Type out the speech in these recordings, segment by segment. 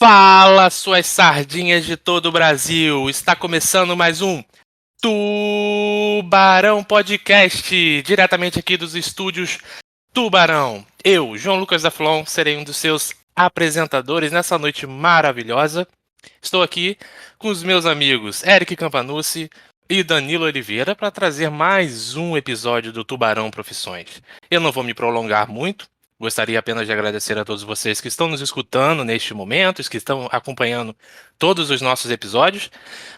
Fala, suas sardinhas de todo o Brasil! Está começando mais um Tubarão Podcast, diretamente aqui dos estúdios Tubarão. Eu, João Lucas da Flon, serei um dos seus apresentadores nessa noite maravilhosa. Estou aqui com os meus amigos Eric Campanucci e Danilo Oliveira para trazer mais um episódio do Tubarão Profissões. Eu não vou me prolongar muito. Gostaria apenas de agradecer a todos vocês que estão nos escutando neste momento, os que estão acompanhando todos os nossos episódios.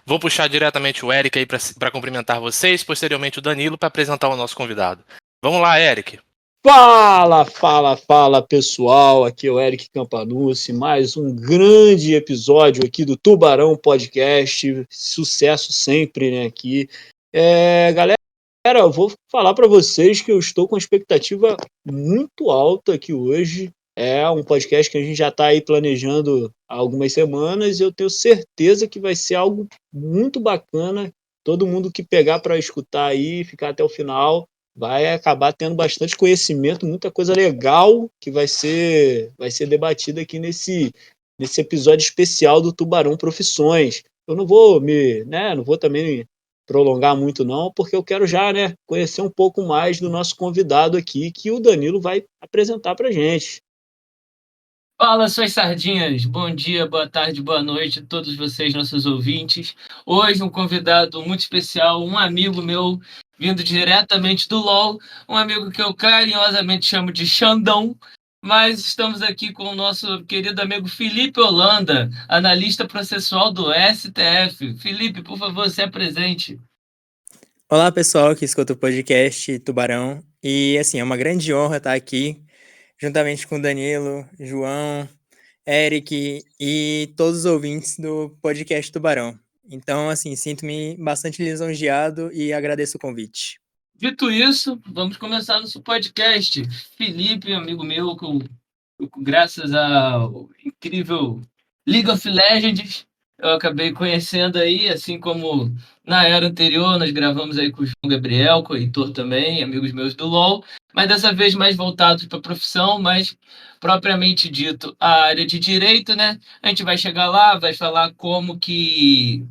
Vou puxar diretamente o Eric aí para cumprimentar vocês, posteriormente o Danilo para apresentar o nosso convidado. Vamos lá, Eric. Fala, pessoal. Aqui é o Eric Campanucci, mais um grande episódio aqui do Tubarão Podcast. Sucesso sempre, né, aqui. Galera, eu vou falar para vocês que eu estou com uma expectativa muito alta aqui hoje. É um podcast que a gente já está aí planejando há algumas semanas e eu tenho certeza que vai ser algo muito bacana. Todo mundo que pegar para escutar aí e ficar até o final vai acabar tendo bastante conhecimento, muita coisa legal que vai ser debatida aqui nesse episódio especial do Tubarão Profissões. Eu não vou não vou também prolongar muito não, porque eu quero já, conhecer um pouco mais do nosso convidado aqui, que o Danilo vai apresentar pra gente. Fala, suas sardinhas! Bom dia, boa tarde, boa noite a todos vocês, nossos ouvintes. Hoje um convidado muito especial, um amigo meu, vindo diretamente do LoL, um amigo que eu carinhosamente chamo de Xandão, mas estamos aqui com o nosso querido amigo Felipe Holanda, analista processual do STF. Felipe, por favor, se apresente. Olá, pessoal que escuta o podcast Tubarão. E, assim, é uma grande honra estar aqui, juntamente com Danilo, João, Eric e todos os ouvintes do podcast Tubarão. Então, assim, sinto-me bastante lisonjeado e agradeço o convite. Dito isso, vamos começar nosso podcast. Felipe, amigo meu, graças ao incrível League of Legends, eu acabei conhecendo aí, assim como na era anterior, nós gravamos aí com o João Gabriel, com o Heitor também, amigos meus do LoL, mas dessa vez mais voltados para a profissão, mas propriamente dito a área de direito, né? A gente vai chegar lá, vai falar como que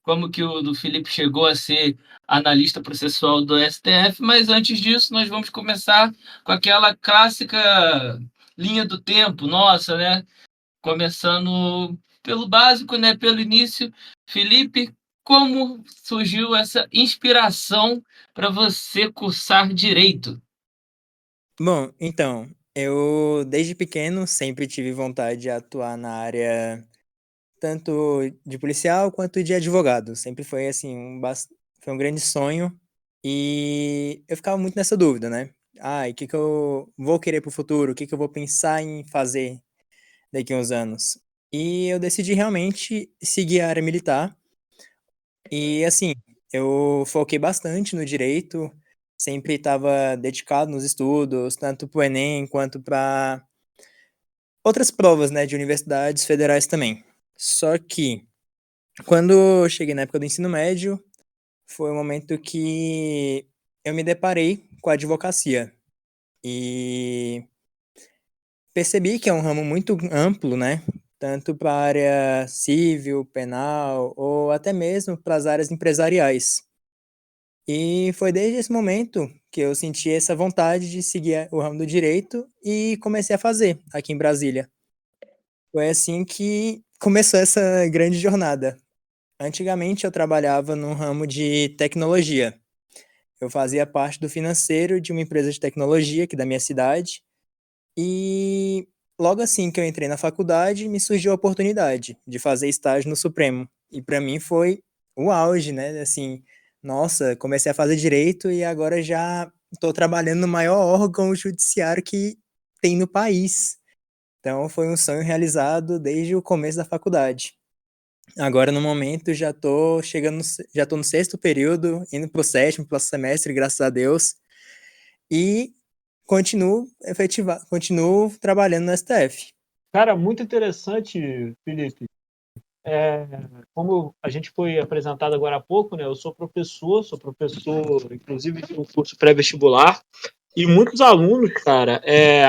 o do Felipe chegou a ser analista processual do STF, mas antes disso nós vamos começar com aquela clássica linha do tempo nossa, né? Começando pelo básico, né? Pelo início. Felipe, como surgiu essa inspiração para você cursar direito? Bom, então, eu desde pequeno sempre tive vontade de atuar na área tanto de policial quanto de advogado. Sempre foi assim, foi um grande sonho e eu ficava muito nessa dúvida, né? E o que que eu vou querer para o futuro? O que que eu vou pensar em fazer daqui a uns anos? E eu decidi realmente seguir a área militar. E assim, eu foquei bastante no direito, sempre estava dedicado nos estudos, tanto para o Enem quanto para outras provas, né, de universidades federais também. Só que quando eu cheguei na época do ensino médio, foi um momento que eu me deparei com a advocacia e percebi que é um ramo muito amplo, né? Tanto para a área civil, penal ou até mesmo para as áreas empresariais. E foi desde esse momento que eu senti essa vontade de seguir o ramo do direito e comecei a fazer aqui em Brasília. Foi assim que começou essa grande jornada. Antigamente eu trabalhava no ramo de tecnologia. Eu fazia parte do financeiro de uma empresa de tecnologia aqui da minha cidade. E logo assim que eu entrei na faculdade, me surgiu a oportunidade de fazer estágio no Supremo. E para mim foi o auge, né? Assim, nossa, comecei a fazer direito e agora já estou trabalhando no maior órgão judiciário que tem no país. Então foi um sonho realizado desde o começo da faculdade. Agora, no momento, já tô chegando, já tô no sexto período, indo pro sétimo, próximo semestre, graças a Deus. E continuo trabalhando no STF. Cara, muito interessante, Felipe. Como a gente foi apresentado agora há pouco, né? Eu sou professor, inclusive de um curso pré-vestibular. E muitos alunos, cara,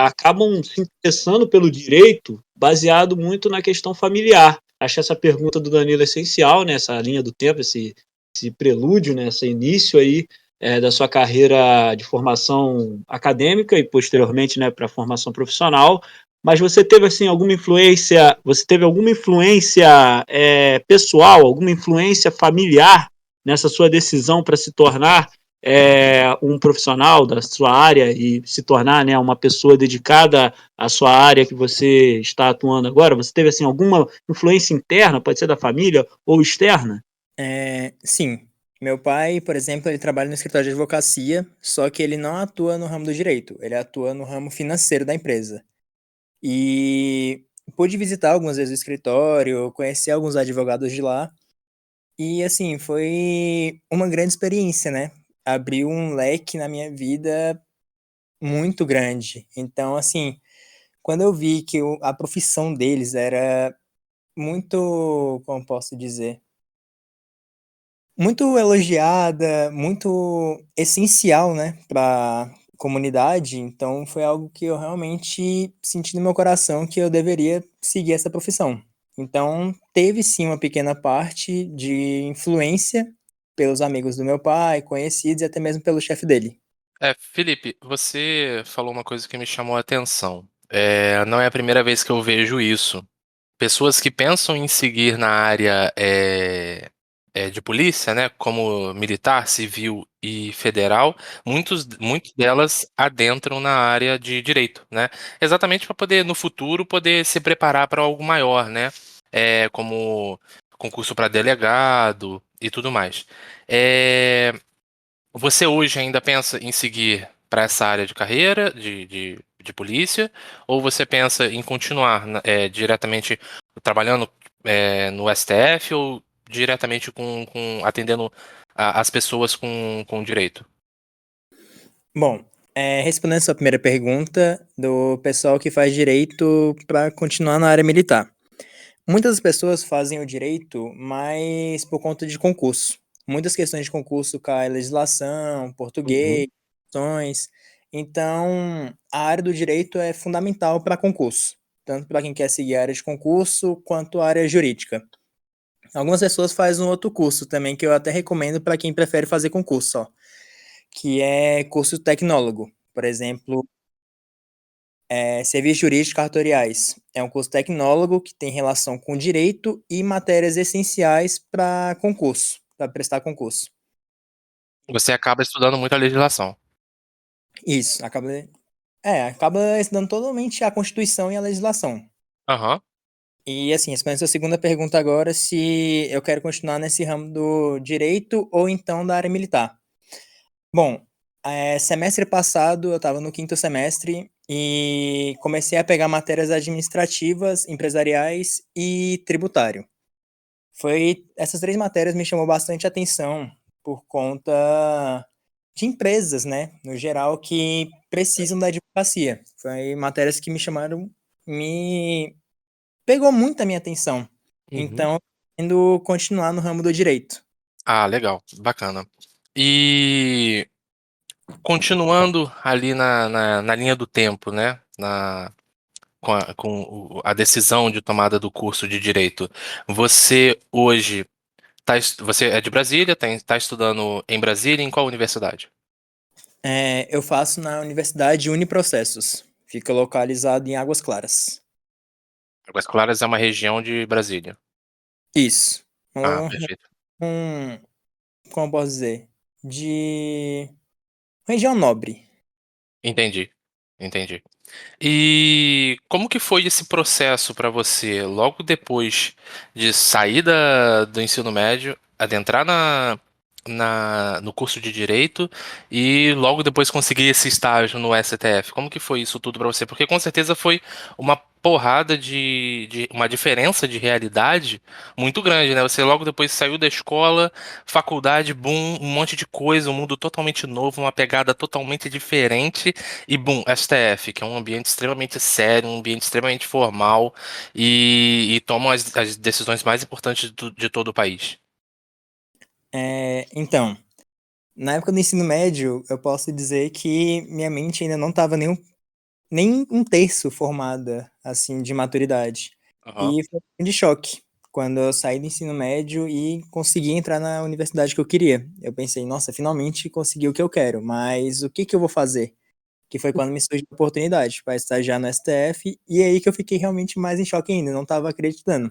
acabam se interessando pelo direito baseado muito na questão familiar. Acho essa pergunta do Danilo essencial, né? Essa linha do tempo, esse prelúdio, né? Esse início aí da sua carreira de formação acadêmica e posteriormente, né, para a formação profissional. Mas você teve assim alguma influência? Você teve alguma influência pessoal, alguma influência familiar nessa sua decisão para se tornar um profissional da sua área e se tornar, né, uma pessoa dedicada à sua área que você está atuando agora? Você teve assim alguma influência interna, pode ser da família ou externa? Sim. Meu pai, por exemplo, ele trabalha no escritório de advocacia, só que ele não atua no ramo do direito, ele atua no ramo financeiro da empresa. E pude visitar algumas vezes o escritório, conhecer alguns advogados de lá, e assim, foi uma grande experiência, né? Abriu um leque na minha vida muito grande. Então, assim, quando eu vi que a profissão deles era muito, como posso dizer, muito elogiada, muito essencial, né, para comunidade, então foi algo que eu realmente senti no meu coração que eu deveria seguir essa profissão. Então, teve sim uma pequena parte de influência pelos amigos do meu pai, conhecidos e até mesmo pelo chefe dele. Felipe, você falou uma coisa que me chamou a atenção. Não é a primeira vez que eu vejo isso. Pessoas que pensam em seguir na área de polícia, né, como militar, civil e federal, muitos delas adentram na área de direito, né, exatamente para poder no futuro poder se preparar para algo maior, né, como concurso para delegado e tudo mais. É, Você hoje ainda pensa em seguir para essa área de carreira, de polícia, ou você pensa em continuar diretamente trabalhando no STF ou diretamente atendendo as pessoas com direito? Bom, respondendo a sua primeira pergunta, do pessoal que faz direito para continuar na área militar. Muitas pessoas fazem o direito, mas por conta de concurso. Muitas questões de concurso cai legislação, Uhum. português, questões. Então, a área do direito é fundamental para concurso, tanto para quem quer seguir a área de concurso quanto a área jurídica. Algumas pessoas fazem um outro curso também, que eu até recomendo para quem prefere fazer concurso só, que é curso tecnólogo. Por exemplo, serviços jurídicos cartoriais. É um curso tecnólogo que tem relação com direito e matérias essenciais para concurso, para prestar concurso. Você acaba estudando muito a legislação. Isso, acaba estudando totalmente a Constituição e a legislação. Aham. E assim, respondendo a sua segunda pergunta agora, se eu quero continuar nesse ramo do direito ou então da área militar. Bom, semestre passado eu estava no quinto semestre e comecei a pegar matérias administrativas, empresariais e tributário. Foi essas 3 matérias me chamou bastante atenção por conta de empresas, né, no geral, que precisam da advocacia. Foi matérias que me pegou muito a minha atenção. Uhum. Então, pretendo continuar no ramo do direito. Ah, legal, bacana. E continuando ali na linha do tempo, né? Com a decisão de tomada do curso de direito. Você hoje você é de Brasília, tá estudando em Brasília, em qual universidade? Eu faço na Universidade Uniprocessos, fica localizado em Águas Claras. Águas Claras é uma região de Brasília. Isso. Ah, Um perfeito. um como eu posso dizer? De região nobre. Entendi. Entendi. E como que foi esse processo para você, logo depois de sair do ensino médio, adentrar no curso de Direito e logo depois conseguir esse estágio no STF? Como que foi isso tudo para você? Porque com certeza foi uma porrada uma diferença de realidade muito grande, né? Você logo depois saiu da escola, faculdade, boom, um monte de coisa, um mundo totalmente novo, uma pegada totalmente diferente. E boom, STF, que é um ambiente extremamente sério, um ambiente extremamente formal e tomam as decisões mais importantes de todo o país. Então, Na época do ensino médio, eu posso dizer que minha mente ainda não estava nem um terço formada, assim, de maturidade. Aham. E foi um grande choque quando eu saí do ensino médio e consegui entrar na universidade que eu queria. Eu pensei, nossa, finalmente consegui o que eu quero, mas o que que eu vou fazer? Que foi quando me surgiu a oportunidade para estagiar no STF, e aí que eu fiquei realmente mais em choque ainda, não estava acreditando.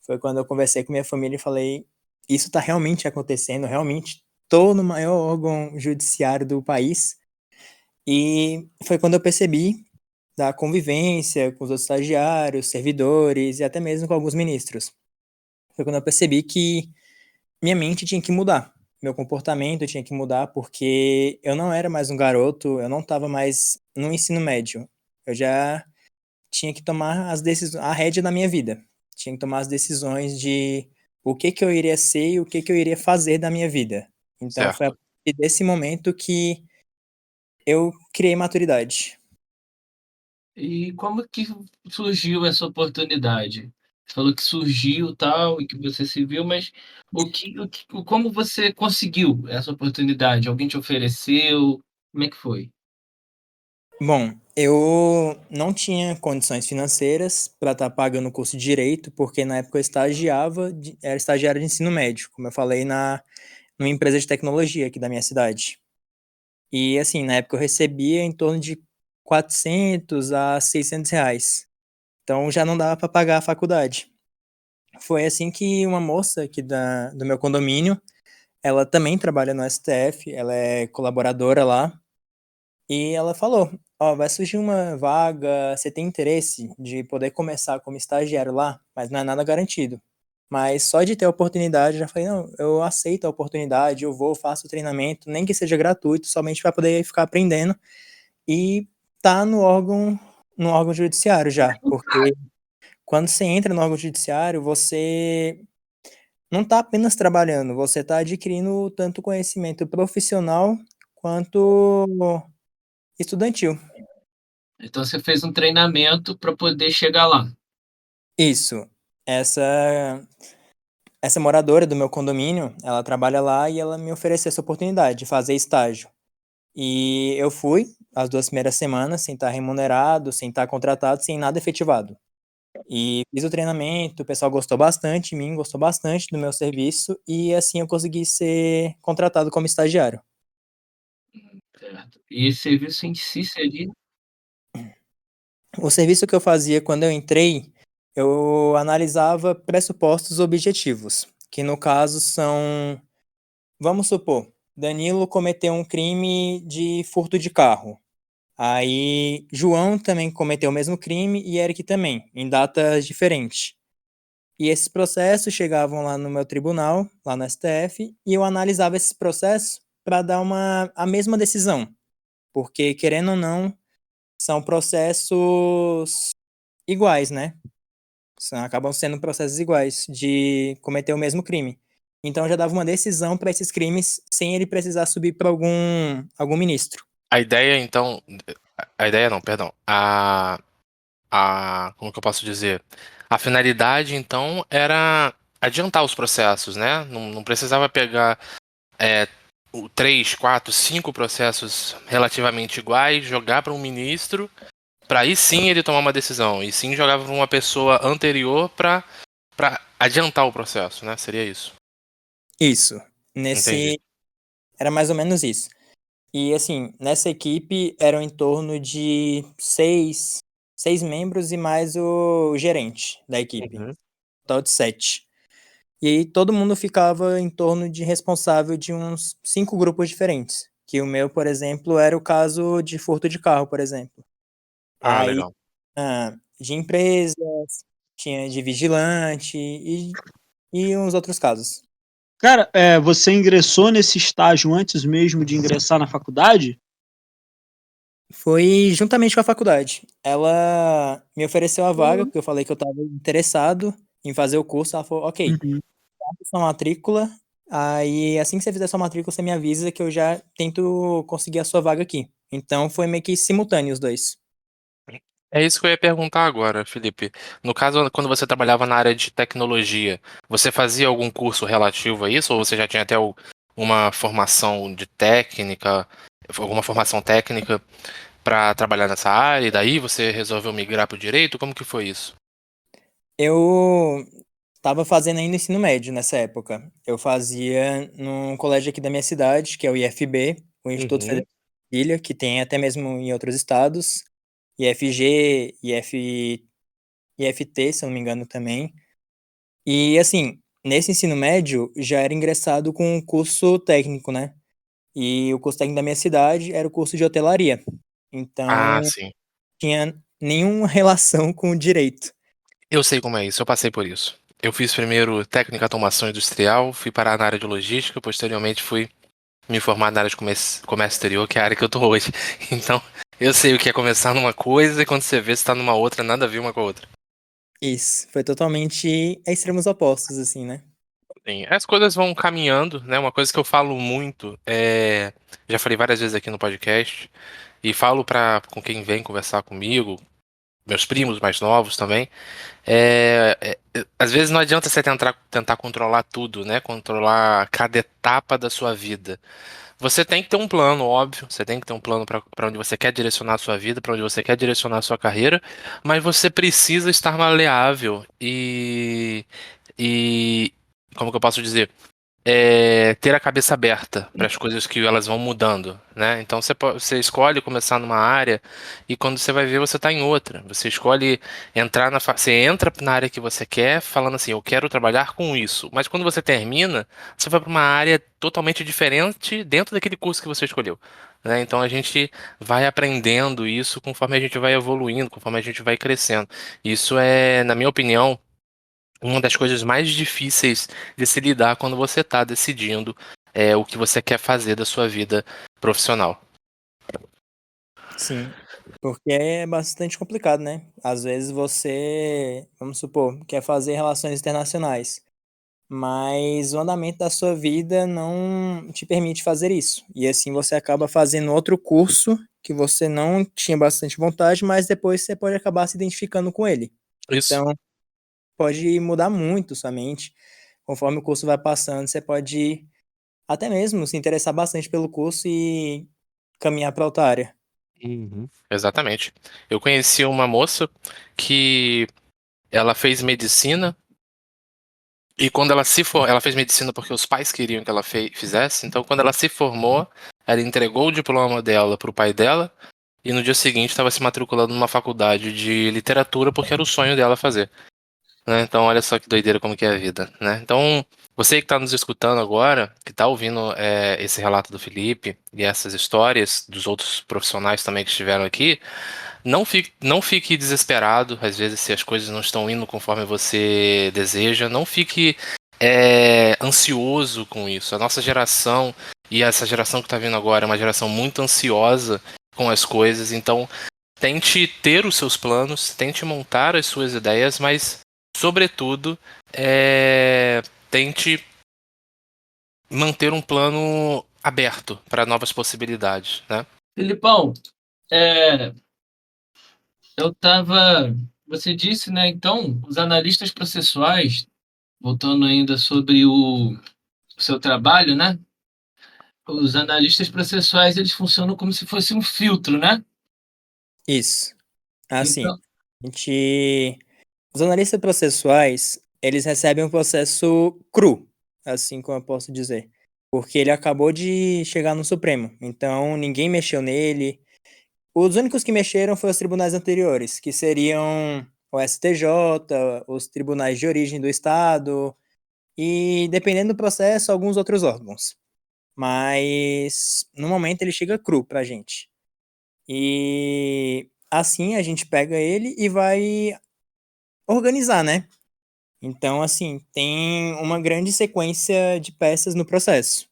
Foi quando eu conversei com minha família e falei, isso está realmente acontecendo, realmente estou no maior órgão judiciário do país, e foi quando eu percebi da convivência com os outros estagiários, servidores e até mesmo com alguns ministros. Foi quando eu percebi que minha mente tinha que mudar, meu comportamento tinha que mudar, porque eu não era mais um garoto, eu não estava mais no ensino médio. Eu já tinha que tomar as decisões, a rédea da minha vida. Tinha que tomar as decisões de o que que eu iria ser e o que que eu iria fazer da minha vida. Então foi a Certo. partir desse momento que eu criei maturidade. E como que surgiu essa oportunidade? Você falou que surgiu, tal, e que você se viu, mas como você conseguiu essa oportunidade? Alguém te ofereceu? Como é que foi? Bom, eu não tinha condições financeiras para estar pagando o curso de direito, porque na época eu estagiava, era estagiário de ensino médio, como eu falei, numa empresa de tecnologia aqui da minha cidade. E assim, na época eu recebia em torno de 400 a 600 reais. Então já não dava para pagar a faculdade. Foi assim que uma moça aqui do meu condomínio, ela também trabalha no STF, ela é colaboradora lá, e ela falou: "Ó, vai surgir uma vaga, você tem interesse de poder começar como estagiário lá? Mas não é nada garantido". Mas só de ter a oportunidade, eu já falei: "Não, eu aceito a oportunidade, eu vou, faço o treinamento, nem que seja gratuito, somente para poder ficar aprendendo e tá no órgão judiciário já". Porque quando você entra no órgão judiciário, você não tá apenas trabalhando, você tá adquirindo tanto conhecimento profissional quanto estudantil. Então você fez um treinamento para poder chegar lá. Isso. Essa essa moradora do meu condomínio, ela trabalha lá e ela me ofereceu essa oportunidade de fazer estágio. E eu fui as 2 primeiras semanas sem estar remunerado, sem estar contratado, sem nada efetivado. E fiz o treinamento, o pessoal gostou bastante de mim, gostou bastante do meu serviço e assim eu consegui ser contratado como estagiário. Certo. E esse serviço em si seria O serviço que eu fazia quando eu entrei, eu analisava pressupostos objetivos, que no caso são, vamos supor, Danilo cometeu um crime de furto de carro. Aí João também cometeu o mesmo crime e Eric também, em datas diferentes. E esses processos chegavam lá no meu tribunal, lá no STF, e eu analisava esses processos para dar a mesma decisão, porque querendo ou não, são processos iguais, né? Acabam sendo processos iguais de cometer o mesmo crime. Então já dava uma decisão para esses crimes sem ele precisar subir para algum ministro. A ideia, então. A ideia não, perdão. Como que eu posso dizer? A finalidade, então, era adiantar os processos, né? Não precisava pegar três, quatro, cinco processos relativamente iguais, jogar para um ministro, para aí sim ele tomar uma decisão. E sim jogava para uma pessoa anterior para adiantar o processo, né? Seria isso. Isso. Entendi. Era mais ou menos isso. E assim, nessa equipe eram em torno de seis membros e mais o gerente da equipe, Uhum. total de 7. E aí todo mundo ficava em torno de responsável de uns 5 grupos diferentes, que o meu, por exemplo, era o caso de furto de carro, por exemplo. Ah, Aí, legal. de empresas, tinha de vigilante e uns outros casos. Cara, você ingressou nesse estágio antes mesmo de ingressar na faculdade? Foi juntamente com a faculdade. Ela me ofereceu a vaga, Uhum. porque eu falei que eu estava interessado em fazer o curso. Ela falou: "Ok, Uhum. faça sua matrícula, aí assim que você fizer sua matrícula, você me avisa que eu já tento conseguir a sua vaga aqui". Então foi meio que simultâneo os 2. É isso que eu ia perguntar agora, Felipe. No caso, quando você trabalhava na área de tecnologia, você fazia algum curso relativo a isso? Ou você já tinha até um uma formação de técnica, alguma formação técnica para trabalhar nessa área, e daí você resolveu migrar para o direito? Como que foi isso? Eu estava fazendo ainda ensino médio nessa época. Eu fazia num colégio aqui da minha cidade, que é o IFB, o Instituto Federal Uhum. de Brasília, que tem até mesmo em outros estados, IFG, IFT, se eu não me engano também. E assim, nesse ensino médio já era ingressado com um curso técnico, né? E o curso técnico da minha cidade era o curso de hotelaria. Ah, Então, sim. tinha nenhuma relação com o direito. Eu sei como é isso, eu passei por isso. Eu fiz primeiro técnica automação industrial, fui parar na área de logística, posteriormente fui me formar na área de comércio exterior, que é a área que eu tô hoje. Então, eu sei o que é começar numa coisa e quando você vê, você tá numa outra, nada a ver uma com a outra. Isso, foi totalmente a extremos opostos, assim, né? Sim, as coisas vão caminhando, né? Uma coisa que eu falo muito já falei várias vezes aqui no podcast e falo com quem vem conversar comigo, meus primos mais novos também. Às vezes não adianta você tentar controlar tudo, né? Controlar cada etapa da sua vida. Você tem que ter um plano, óbvio. Você tem que ter um plano para onde você quer direcionar a sua vida, para onde você quer direcionar a sua carreira, mas você precisa estar maleável e como que eu posso dizer? Ter a cabeça aberta para as coisas que elas vão mudando, né? Então você escolhe começar numa área e quando você vai ver você está em outra. Você escolhe você entra na área que você quer, falando assim, eu quero trabalhar com isso. Mas quando você termina, você vai para uma área totalmente diferente dentro daquele curso que você escolheu, né? Então a gente vai aprendendo isso conforme a gente vai evoluindo, conforme a gente vai crescendo. Isso é, na minha opinião, uma das coisas mais difíceis de se lidar quando você está decidindo o que você quer fazer da sua vida profissional. Sim, porque é bastante complicado, né? Às vezes você, vamos supor, quer fazer relações internacionais, mas o andamento da sua vida não te permite fazer isso. E assim você acaba fazendo outro curso que você não tinha bastante vontade, mas depois você pode acabar se identificando com ele. Isso. Então, pode mudar muito sua mente. Conforme o curso vai passando, você pode até mesmo se interessar bastante pelo curso e caminhar para outra área. Uhum. Exatamente. Eu conheci uma moça que ela fez medicina e quando ela fez medicina porque os pais queriam que ela fizesse. Então, quando ela se formou, ela entregou o diploma dela para o pai dela e no dia seguinte estava se matriculando numa faculdade de literatura porque era o sonho dela fazer. Né? Então, olha só que doideira como que é a vida, né? Então, você que está nos escutando agora, que está ouvindo esse relato do Felipe e essas histórias dos outros profissionais também que estiveram aqui, não fique desesperado, às vezes, se as coisas não estão indo conforme você deseja, não fique ansioso com isso. A nossa geração e essa geração que está vindo agora é uma geração muito ansiosa com as coisas, então tente ter os seus planos, tente montar as suas ideias, mas, sobretudo, tente manter um plano aberto para novas possibilidades, né? Filipão, é, eu tava. Você disse, né? Então, os analistas processuais, voltando ainda sobre o seu trabalho, né? Os analistas processuais eles funcionam como se fosse um filtro, né? Isso. Assim, Então, a gente os analistas processuais, eles recebem um processo cru, assim como eu posso dizer, porque ele acabou de chegar no Supremo, então ninguém mexeu nele. Os únicos que mexeram foram os tribunais anteriores, que seriam o STJ, os tribunais de origem do estado e, dependendo do processo, alguns outros órgãos. Mas, no momento, ele chega cru pra gente. E assim a gente pega ele e vai organizar, né? Então, assim, tem uma grande sequência de peças no processo,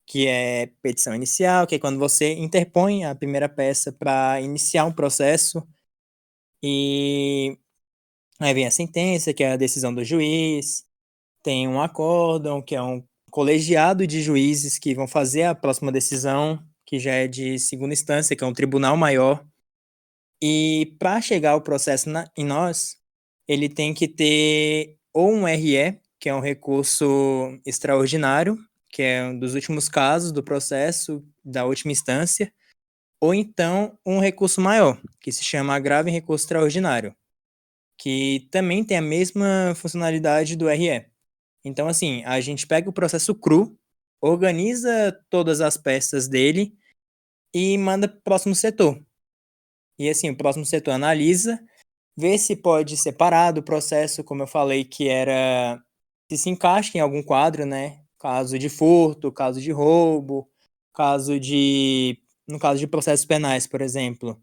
que é petição inicial, que é quando você interpõe a primeira peça para iniciar um processo, e aí vem a sentença, que é a decisão do juiz, tem um acórdão, que é um colegiado de juízes que vão fazer a próxima decisão, que já é de segunda instância, que é um tribunal maior. E para chegar o processo em nós, ele tem que ter ou um RE, que é um recurso extraordinário, que é um dos últimos casos do processo, da última instância, ou então um recurso maior, que se chama agravo em recurso extraordinário, que também tem a mesma funcionalidade do RE. Então, assim, a gente pega o processo cru, organiza todas as peças dele e manda para o próximo setor. E assim, o próximo setor analisa, vê se pode separar do processo, como eu falei, que era se encaixa em algum quadro, né? Caso de furto, caso de roubo, no caso de processos penais, por exemplo,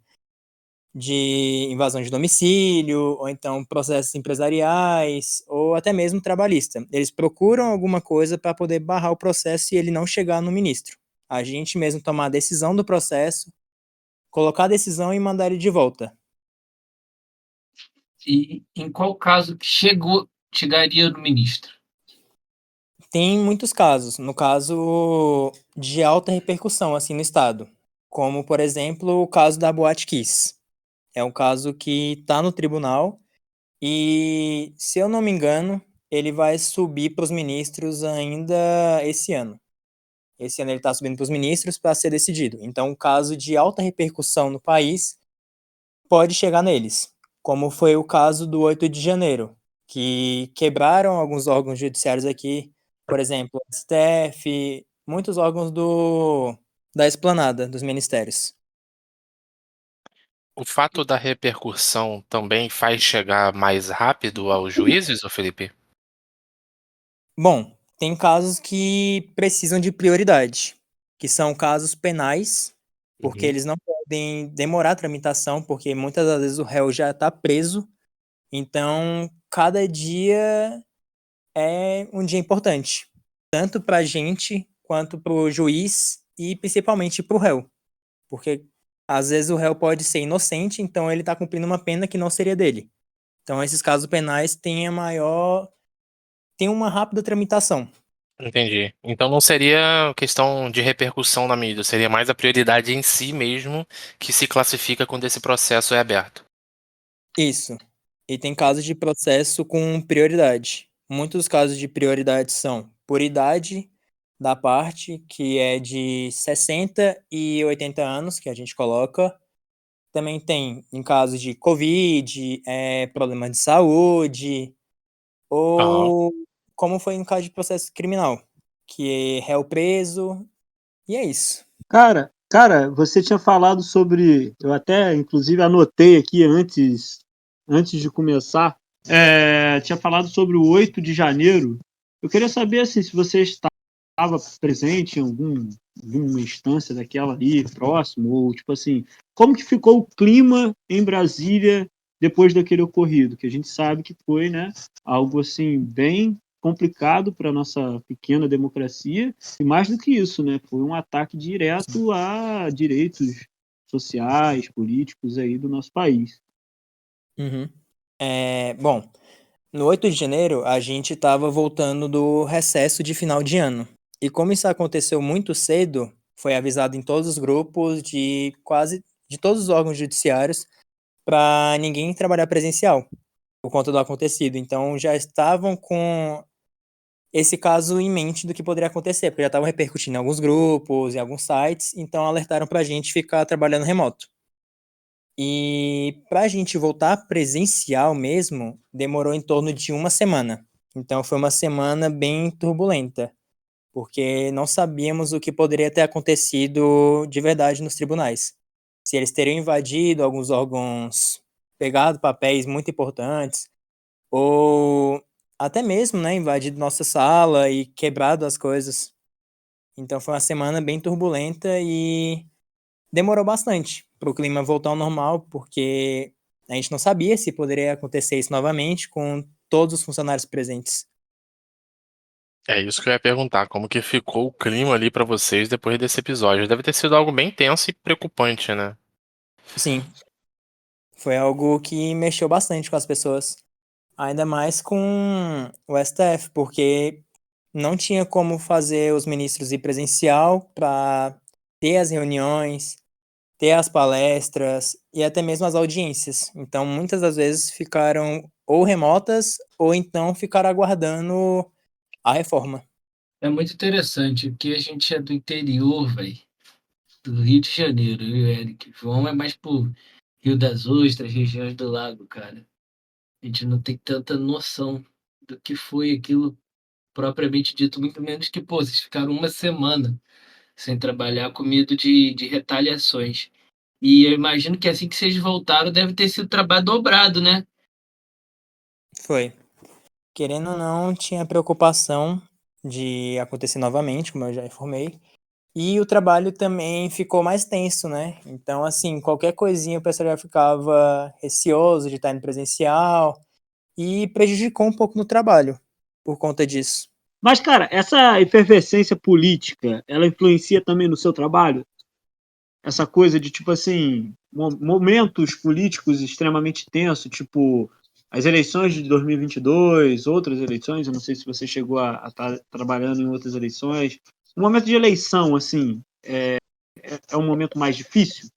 de invasão de domicílio, ou então processos empresariais, ou até mesmo trabalhista. Eles procuram alguma coisa para poder barrar o processo e ele não chegar no ministro. A gente mesmo tomar a decisão do processo, colocar a decisão e mandar ele de volta. E em qual caso que chegaria no ministro? Tem muitos casos, no caso de alta repercussão assim no estado, como por exemplo o caso da Boate Kiss. É um caso que está no tribunal e, se eu não me engano, ele vai subir para os ministros ainda esse ano. Esse ano ele está subindo para os ministros para ser decidido. Então, um caso de alta repercussão no país pode chegar neles, como foi o caso do 8 de janeiro, que quebraram alguns órgãos judiciários aqui, por exemplo, o STF, muitos órgãos da esplanada dos ministérios. O fato da repercussão também faz chegar mais rápido aos juízes, ô Felipe? Bom, tem casos que precisam de prioridade, que são casos penais, porque Uhum. eles não podem demorar a tramitação, porque muitas das vezes o réu já está preso. Então, cada dia é um dia importante, tanto para a gente quanto para o juiz e principalmente para o réu, porque às vezes o réu pode ser inocente, então ele está cumprindo uma pena que não seria dele. Então, esses casos penais têm uma rápida tramitação. Entendi. Então não seria questão de repercussão na mídia, seria mais a prioridade em si mesmo que se classifica quando esse processo é aberto. Isso. E tem casos de processo com prioridade. Muitos casos de prioridade são por idade da parte, que é de 60 e 80 anos, que a gente coloca. Também tem em casos de Covid, problema de saúde, Aham. ou como foi no caso de processo criminal, que é réu preso, e é isso. Cara, você tinha falado sobre. Eu até, inclusive, anotei aqui antes de começar. Tinha falado sobre o 8 de janeiro. Eu queria saber assim, se você estava presente em alguma instância daquela ali, próximo, ou tipo assim, como que ficou o clima em Brasília depois daquele ocorrido? Que a gente sabe que foi, né, algo assim, bem complicado para a nossa pequena democracia, e mais do que isso, né, foi um ataque direto a direitos sociais, políticos aí do nosso país. Uhum. Bom, no 8 de janeiro, a gente estava voltando do recesso de final de ano. E como isso aconteceu muito cedo, foi avisado em todos os grupos de todos os órgãos judiciários para ninguém trabalhar presencial por conta do acontecido. Então já estavam com esse caso em mente do que poderia acontecer, porque já estavam repercutindo em alguns grupos, em alguns sites, então alertaram para a gente ficar trabalhando remoto. E para a gente voltar presencial mesmo, demorou em torno de uma semana. Então foi uma semana bem turbulenta, porque não sabíamos o que poderia ter acontecido de verdade nos tribunais. Se eles teriam invadido alguns órgãos, pegado papéis muito importantes, ou até mesmo, né, invadido nossa sala e quebrado as coisas. Então foi uma semana bem turbulenta e demorou bastante para o clima voltar ao normal, porque a gente não sabia se poderia acontecer isso novamente com todos os funcionários presentes. É isso que eu ia perguntar, como que ficou o clima ali pra vocês depois desse episódio? Deve ter sido algo bem tenso e preocupante, né? Sim, foi algo que mexeu bastante com as pessoas, ainda mais com o STF, porque não tinha como fazer os ministros ir presencial para ter as reuniões, ter as palestras e até mesmo as audiências. Então, muitas das vezes ficaram ou remotas ou então ficaram aguardando a reforma. É muito interessante, porque a gente é do interior, velho, do Rio de Janeiro, eu e o Eric. João é mais por Rio das Ostras, regiões do lago, cara. A gente não tem tanta noção do que foi aquilo propriamente dito, muito menos que, pô, vocês ficaram uma semana sem trabalhar com medo de retaliações. E eu imagino que assim que vocês voltaram, deve ter sido trabalho dobrado, né? Foi. Querendo ou não, tinha preocupação de acontecer novamente, como eu já informei. E o trabalho também ficou mais tenso, né? Então, assim, qualquer coisinha o pessoal já ficava receoso de estar no presencial e prejudicou um pouco no trabalho por conta disso. Mas, cara, essa efervescência política, ela influencia também no seu trabalho? Essa coisa de, tipo assim, momentos políticos extremamente tensos, tipo as eleições de 2022, outras eleições, eu não sei se você chegou a estar trabalhando em outras eleições. O momento de eleição, assim, é um momento mais difícil?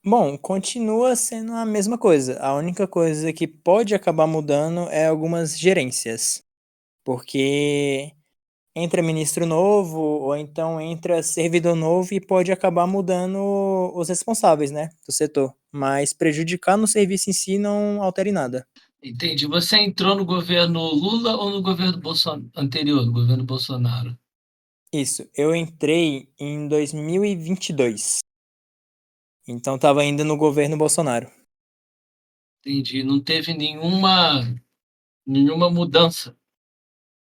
Bom, continua sendo a mesma coisa. A única coisa que pode acabar mudando é algumas gerências, porque entra ministro novo ou então entra servidor novo e pode acabar mudando os responsáveis, né, do setor. Mas prejudicar no serviço em si não altera em nada. Entendi. Você entrou no governo Lula ou no governo anterior, no governo Bolsonaro? Isso, eu entrei em 2022, então estava ainda no governo Bolsonaro. Entendi. Não teve nenhuma mudança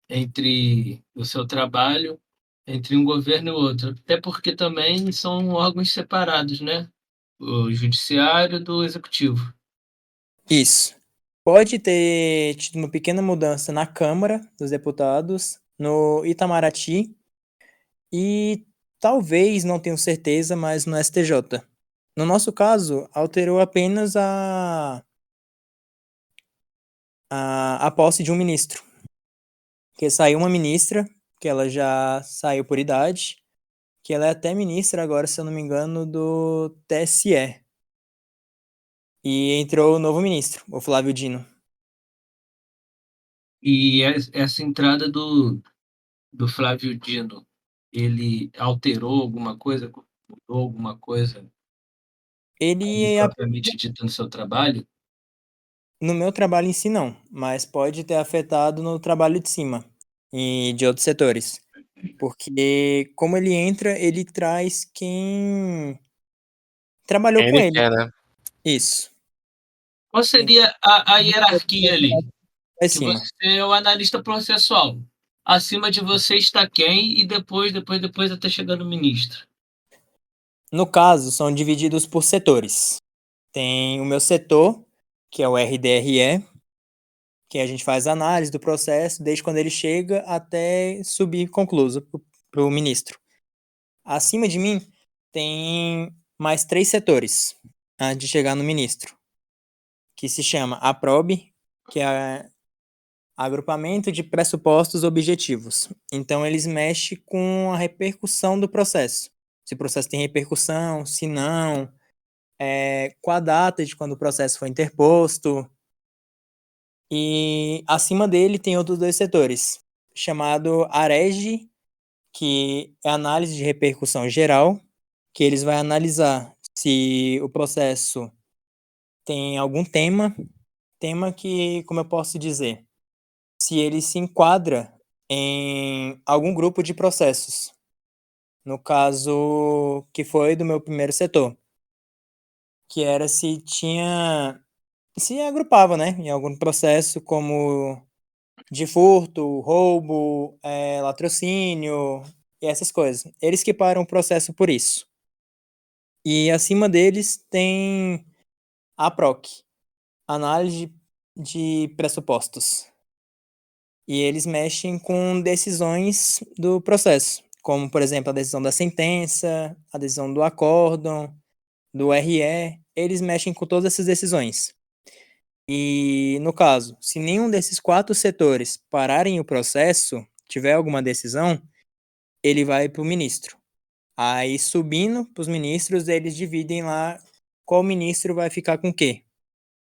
entre o seu trabalho, entre um governo e outro. Até porque também são órgãos separados, né? O judiciário do executivo. Isso. Pode ter tido uma pequena mudança na Câmara dos Deputados, no Itamaraty e talvez, não tenho certeza, mas no STJ. No nosso caso, alterou apenas a posse de um ministro, que saiu uma ministra, que ela já saiu por idade, que ela é até ministra agora, se eu não me engano, do TSE. E entrou o novo ministro, o Flávio Dino. E essa entrada do Flávio Dino, ele alterou alguma coisa, mudou alguma coisa, como Ele, propriamente dito no seu trabalho? no meu trabalho em si, não, mas pode ter afetado no trabalho de cima e de outros setores. Porque, como ele entra, ele traz quem trabalhou com Ele ele. quer, né? Isso. Qual Então, seria a hierarquia ali? pra Que cima. você é o analista processual. Acima de você está quem? E depois até chegar no ministro. No caso, são divididos por setores. Tem o meu setor, que é o RDRE, que a gente faz análise do processo desde quando ele chega até subir concluso para o ministro. Acima de mim, tem mais 3 setores antes de chegar no ministro, que se chama APROB, que é agrupamento de pressupostos objetivos. Então, eles mexem com a repercussão do processo. Se o processo tem repercussão, se não, com a data de quando o processo foi interposto. E acima dele tem outros 2 setores, chamado AREG, que é análise de repercussão geral, que eles vão analisar se o processo tem algum tema que, como eu posso dizer, se ele se enquadra em algum grupo de processos. No caso, que foi do meu primeiro setor, que era se agrupava, né, em algum processo como de furto, roubo, latrocínio e essas coisas. Eles que param o processo por isso. E acima deles tem a PROC, análise de pressupostos. E eles mexem com decisões do processo, como, por exemplo, a decisão da sentença, a decisão do acórdão, do RE. Eles mexem com todas essas decisões. E, no caso, se nenhum desses 4 setores pararem o processo, tiver alguma decisão, ele vai para o ministro. Aí, subindo para os ministros, eles dividem lá qual ministro vai ficar com o quê.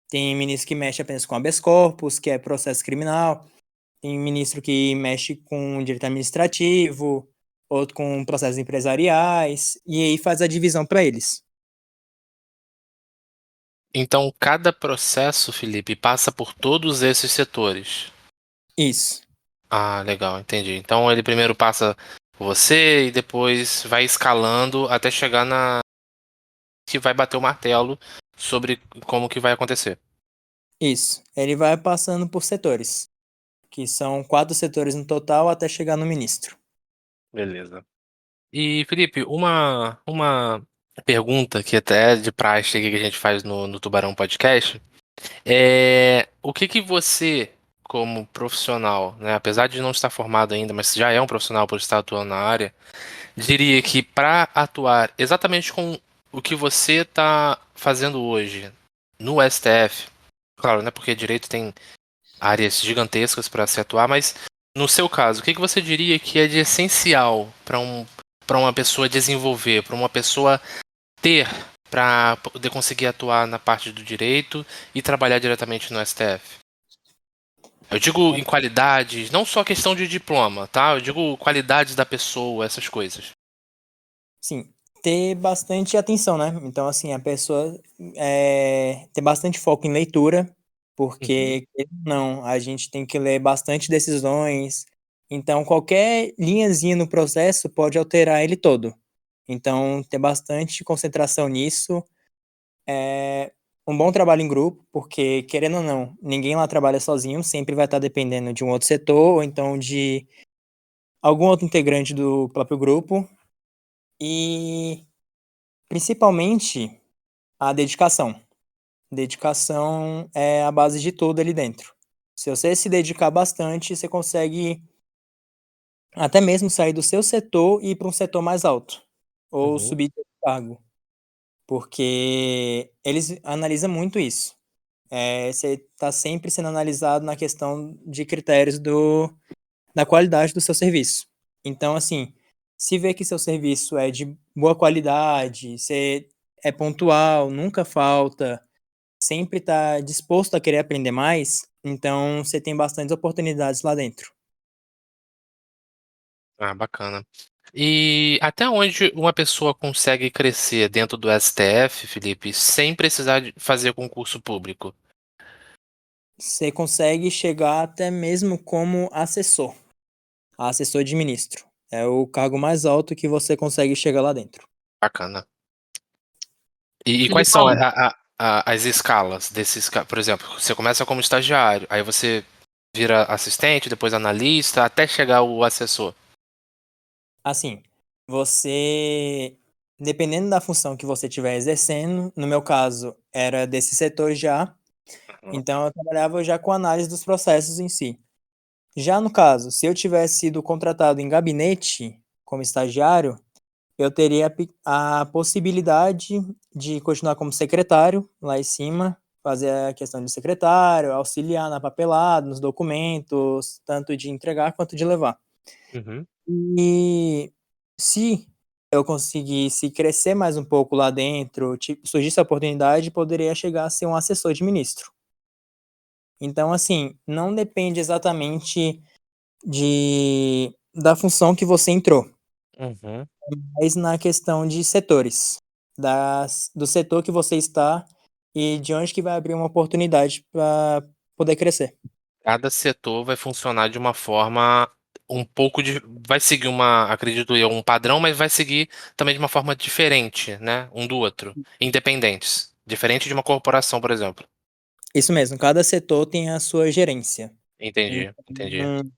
Tem ministro que mexe apenas com habeas corpus, que é processo criminal. Tem ministro que mexe com direito administrativo, outro com processos empresariais, e aí faz a divisão para eles. Então, cada processo, Felipe, passa por todos esses setores. Isso, Ah, legal, entendi. Então, ele primeiro passa por você e depois vai escalando até chegar na que vai bater o martelo sobre como que vai acontecer. isso. Ele vai passando por setores, que são 4 setores no total até chegar no ministro. Beleza. E, Felipe, uma pergunta que até é de praxe aqui que a gente faz no Tubarão Podcast é o que que você, como profissional, né, apesar de não estar formado ainda, mas já é um profissional por estar atuando na área, diria que para atuar exatamente com o que você está fazendo hoje no STF, claro, né, porque direito tem áreas gigantescas para se atuar, mas no seu caso, o que que você diria que é de essencial para uma pessoa desenvolver, para uma pessoa ter para poder conseguir atuar na parte do direito e trabalhar diretamente no STF? Eu digo em qualidades, não só questão de diploma, tá? Eu digo qualidades da pessoa, essas coisas. Sim, ter bastante atenção, né? Então, assim, a pessoa ter bastante foco em leitura, Uhum. porque, querendo ou não, a gente tem que ler bastante decisões. Então, qualquer linhazinha no processo pode alterar ele todo. Então, ter bastante concentração nisso. Um bom trabalho em grupo, porque, querendo ou não, ninguém lá trabalha sozinho, sempre vai estar dependendo de um outro setor, ou então de algum outro integrante do próprio grupo. E, principalmente, a dedicação. Dedicação é a base de tudo ali dentro. Se você se dedicar bastante, você consegue até mesmo sair do seu setor e ir para um setor mais alto, ou Uhum. subir de cargo, porque eles analisam muito isso. Você está sempre sendo analisado na questão de critérios da qualidade do seu serviço. Então, assim, se vê que seu serviço é de boa qualidade, você é pontual, nunca falta, sempre está disposto a querer aprender mais, então você tem bastantes oportunidades lá dentro. Ah, bacana. E até onde uma pessoa consegue crescer dentro do STF, Felipe, sem precisar de fazer concurso público? Você consegue chegar até mesmo como assessor de ministro. É o cargo mais alto que você consegue chegar lá dentro. Bacana. E quais são Filipão, as escalas desses, por exemplo, você começa como estagiário, aí você vira assistente, depois analista, até chegar o assessor. Assim, você, dependendo da função que você estiver exercendo, no meu caso era desse setor já, Uhum. então eu trabalhava já com análise dos processos em si. Já no caso, se eu tivesse sido contratado em gabinete como estagiário, eu teria a possibilidade de continuar como secretário lá em cima, fazer a questão de secretário, auxiliar na papelada, nos documentos, tanto de entregar quanto de levar. Uhum. E se eu conseguisse crescer mais um pouco lá dentro, surgisse a oportunidade, poderia chegar a ser um assessor de ministro. Então, assim, não depende exatamente da função que você entrou, Uhum. mas na questão de setores, do setor que você está e de onde que vai abrir uma oportunidade para poder crescer. Cada setor vai funcionar de uma forma um pouco de. Vai seguir acredito eu, um padrão, mas vai seguir também de uma forma diferente, né? Um do outro. Independentes. Diferente de uma corporação, por exemplo. Isso mesmo, cada setor tem a sua gerência. Entendi, entendi. Então,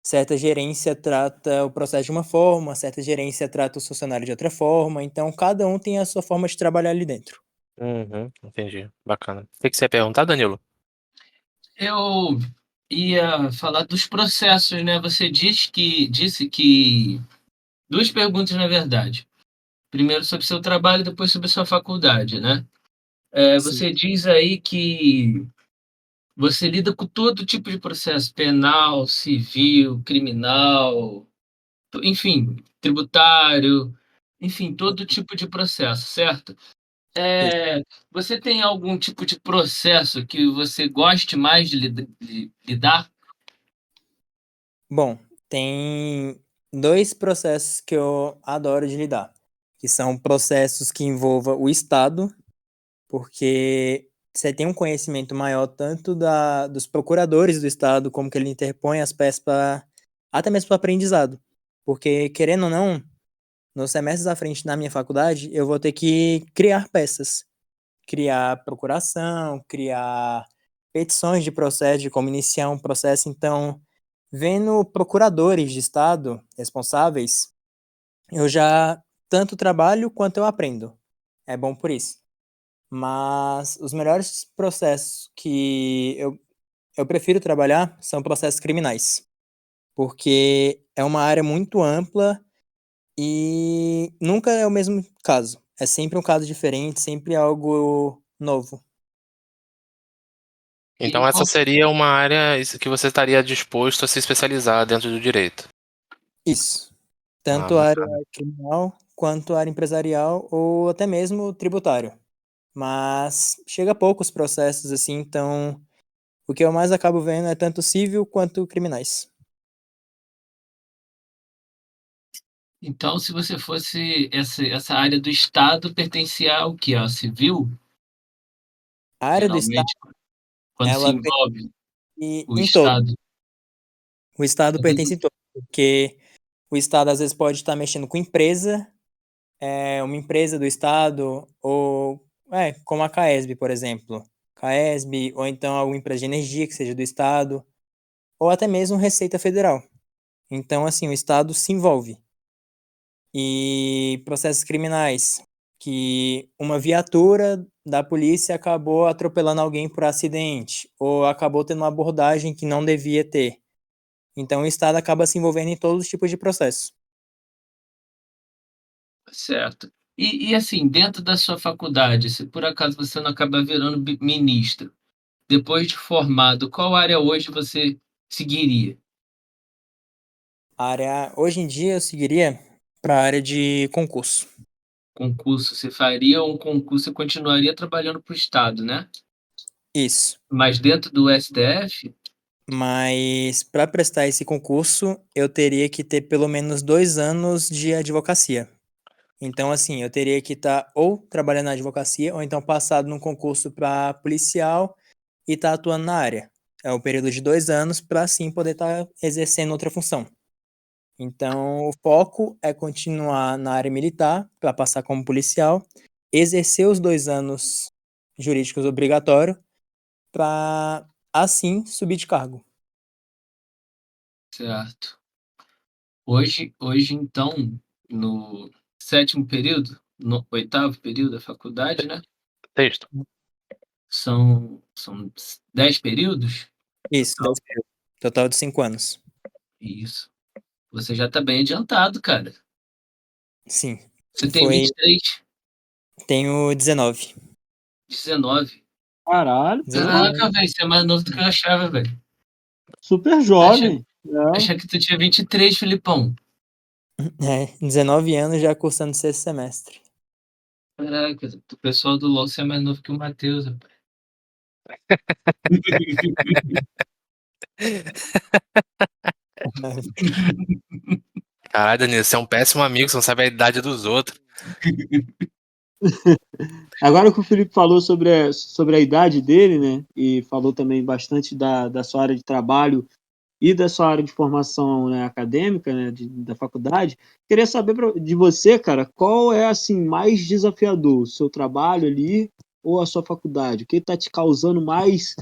certa gerência trata o processo de uma forma, certa gerência trata o funcionário de outra forma, então cada um tem a sua forma de trabalhar ali dentro. Uhum, entendi. Bacana. O que você ia perguntar, Danilo? eu ia falar dos processos, né? Você disse que duas perguntas, na verdade. Primeiro sobre seu trabalho, depois sobre sua faculdade, né? Sim, Você diz aí que você lida com todo tipo de processo, penal, civil, criminal, enfim, tributário, enfim, todo tipo de processo, certo? isso. Você tem algum tipo de processo que você goste mais de lidar? Bom, tem dois processos que eu adoro de lidar, que são processos que envolvam o Estado, porque você tem um conhecimento maior tanto dos procuradores do Estado, como que ele interpõe as peças até mesmo para aprendizado. Porque, querendo ou não, nos semestres à frente na minha faculdade, eu vou ter que criar peças, criar procuração, criar petições de processo, de como iniciar um processo. Então, vendo procuradores de Estado responsáveis, eu já tanto trabalho quanto eu aprendo. É bom por isso. Mas os melhores processos que eu prefiro trabalhar são processos criminais, porque é uma área muito ampla e nunca é o mesmo caso. É sempre um caso diferente, sempre algo novo. Então essa seria uma área que você estaria disposto a se especializar dentro do direito. Isso. Ah, Tanto a área bacana. criminal quanto a área empresarial ou até mesmo tributário. Mas chega a poucos processos assim, então o que eu mais acabo vendo é tanto civil quanto criminais. Então, se você fosse essa área do Estado pertencia ao quê? Ao civil? A área do Estado, Geralmente, quando se ela envolve pertence o em todo. Estado. O Estado pertence em todo, porque o Estado às vezes pode estar mexendo com empresa, uma empresa do Estado, ou como a Caesb, por exemplo. Caesb, ou então alguma empresa de energia que seja do Estado, ou até mesmo Receita Federal. Então, assim, o Estado se envolve. E processos criminais, que uma viatura da polícia acabou atropelando alguém por acidente, ou acabou tendo uma abordagem que não devia ter. Então, o Estado acaba se envolvendo em todos os tipos de processo. Certo. Assim, dentro da sua faculdade, se por acaso você não acaba virando ministro, depois de formado, qual área hoje você seguiria? Hoje em dia, eu seguiria para a área de concurso. Concurso, você faria um concurso e continuaria trabalhando para o Estado, né? Isso. Mas dentro do STF? Mas para prestar esse concurso, eu teria que ter pelo menos 2 anos de advocacia. Então, assim, eu teria que estar ou trabalhando na advocacia, ou então passado num concurso para policial e estar atuando na área. É o período de 2 anos para, assim, poder estar exercendo outra função. Então, o foco é continuar na área militar, para passar como policial, exercer os 2 anos jurídicos obrigatórios, para, assim, subir de cargo. Certo. Hoje então, no sétimo período, no oitavo período da faculdade, né, Texto. são 10 períodos? Isso, Total. total de 5 anos. Isso. Você já está bem adiantado, cara. Sim, Você tem foi. 23, Tenho 19. 19. Caralho, pô, 19 Caraca, anos. velho, você é mais novo do que eu achava, velho. super Achei jovem. É. achei que tu tinha 23, Filipão. 19 anos já cursando sexto semestre. Caraca, o pessoal do LoL você é mais novo que o Matheus, rapaz. Caralho, Danilo, você é um péssimo amigo, você não sabe a idade dos outros. Agora que o Felipe falou sobre a idade dele, né? E falou também bastante da sua área de trabalho e da sua área de formação, né, acadêmica, né, da faculdade, queria saber de você, cara, qual é assim mais desafiador, o seu trabalho ali ou a sua faculdade? O que está te causando mais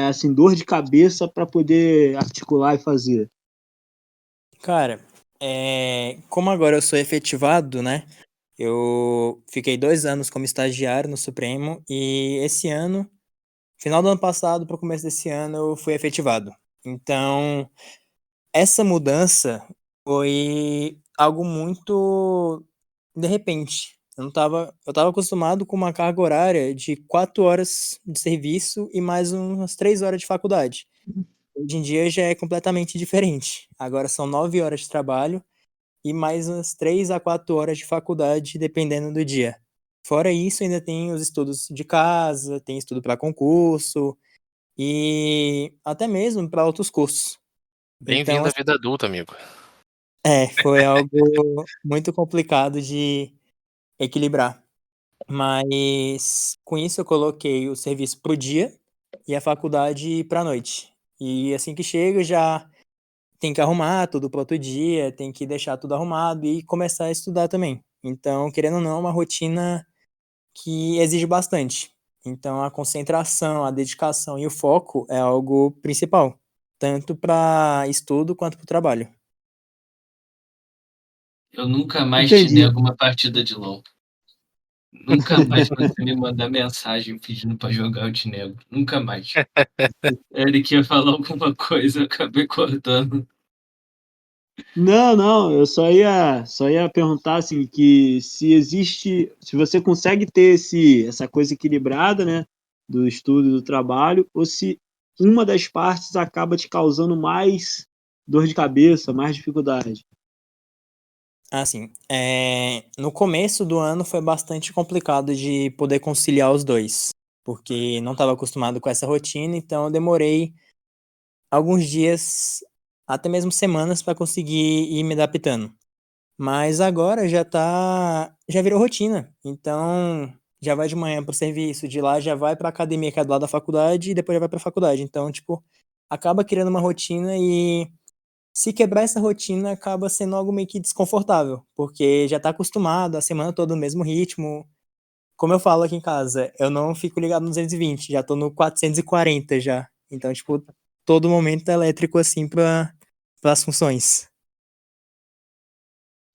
assim dor de cabeça para poder articular e fazer? Cara, como agora eu sou efetivado, né? Eu fiquei 2 anos como estagiário no Supremo e esse ano, final do ano passado para o começo desse ano, eu fui efetivado. Então, essa mudança foi algo muito de repente. Eu tava acostumado com uma carga horária de 4 horas de serviço e mais umas 3 horas de faculdade. Hoje em dia já é completamente diferente. Agora são 9 horas de trabalho e mais umas 3 a 4 horas de faculdade, dependendo do dia. Fora isso, ainda tem os estudos de casa, tem estudo para concurso e até mesmo para outros cursos. Bem-vindo Então, à vida adulta, amigo. foi algo muito complicado de equilibrar. Mas com isso eu coloquei o serviço pro dia e a faculdade pra noite. E assim que chega, já tem que arrumar tudo pro outro dia, tem que deixar tudo arrumado e começar a estudar também. Então, querendo ou não, é uma rotina que exige bastante. Então, a concentração, a dedicação e o foco é algo principal, tanto para estudo quanto para o trabalho. Eu nunca mais te Entendi. nego uma partida de LoL. Nunca mais que você me mandar mensagem pedindo pra jogar, eu te nego. Nunca mais. Eric ia falar alguma coisa, eu acabei cortando. Não, não, eu só ia perguntar assim que se existe, se você consegue ter essa coisa equilibrada, né, do estudo e do trabalho, ou se uma das partes acaba te causando mais dor de cabeça, mais dificuldade. Assim, no começo do ano foi bastante complicado de poder conciliar os dois, porque não estava acostumado com essa rotina, então eu demorei alguns dias, até mesmo semanas, para conseguir ir me adaptando. Mas agora já virou rotina. Então, já vai de manhã pro serviço, de lá já vai pra academia que é do lado da faculdade e depois já vai pra faculdade. Então, tipo, acaba criando uma rotina e se quebrar essa rotina acaba sendo algo meio que desconfortável, porque já tá acostumado a semana toda no mesmo ritmo. Como eu falo aqui em casa, eu não fico ligado no 220, já tô no 440 já. Então, tipo, todo momento é elétrico assim para as funções.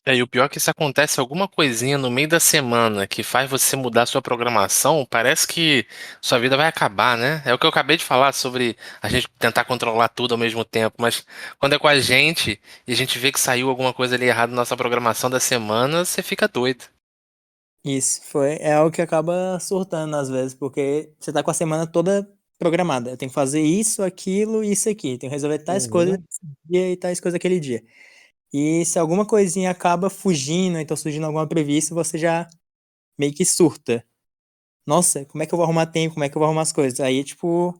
E o pior é que se acontece alguma coisinha no meio da semana que faz você mudar sua programação, parece que sua vida vai acabar, né? É o que eu acabei de falar sobre a gente tentar controlar tudo ao mesmo tempo, mas quando é com a gente e a gente vê que saiu alguma coisa ali errada na nossa programação da semana, você fica doido. Isso, é algo que acaba surtando às vezes, porque você tá com a semana toda programada. Eu tenho que fazer isso, aquilo e isso aqui. Tenho que resolver tais coisas Uhum. esse dia e tais coisas aquele dia. E se alguma coisinha acaba fugindo, então surgindo alguma imprevisto, você já meio que surta. Nossa, como é que eu vou arrumar tempo? Como é que eu vou arrumar as coisas? Aí, tipo,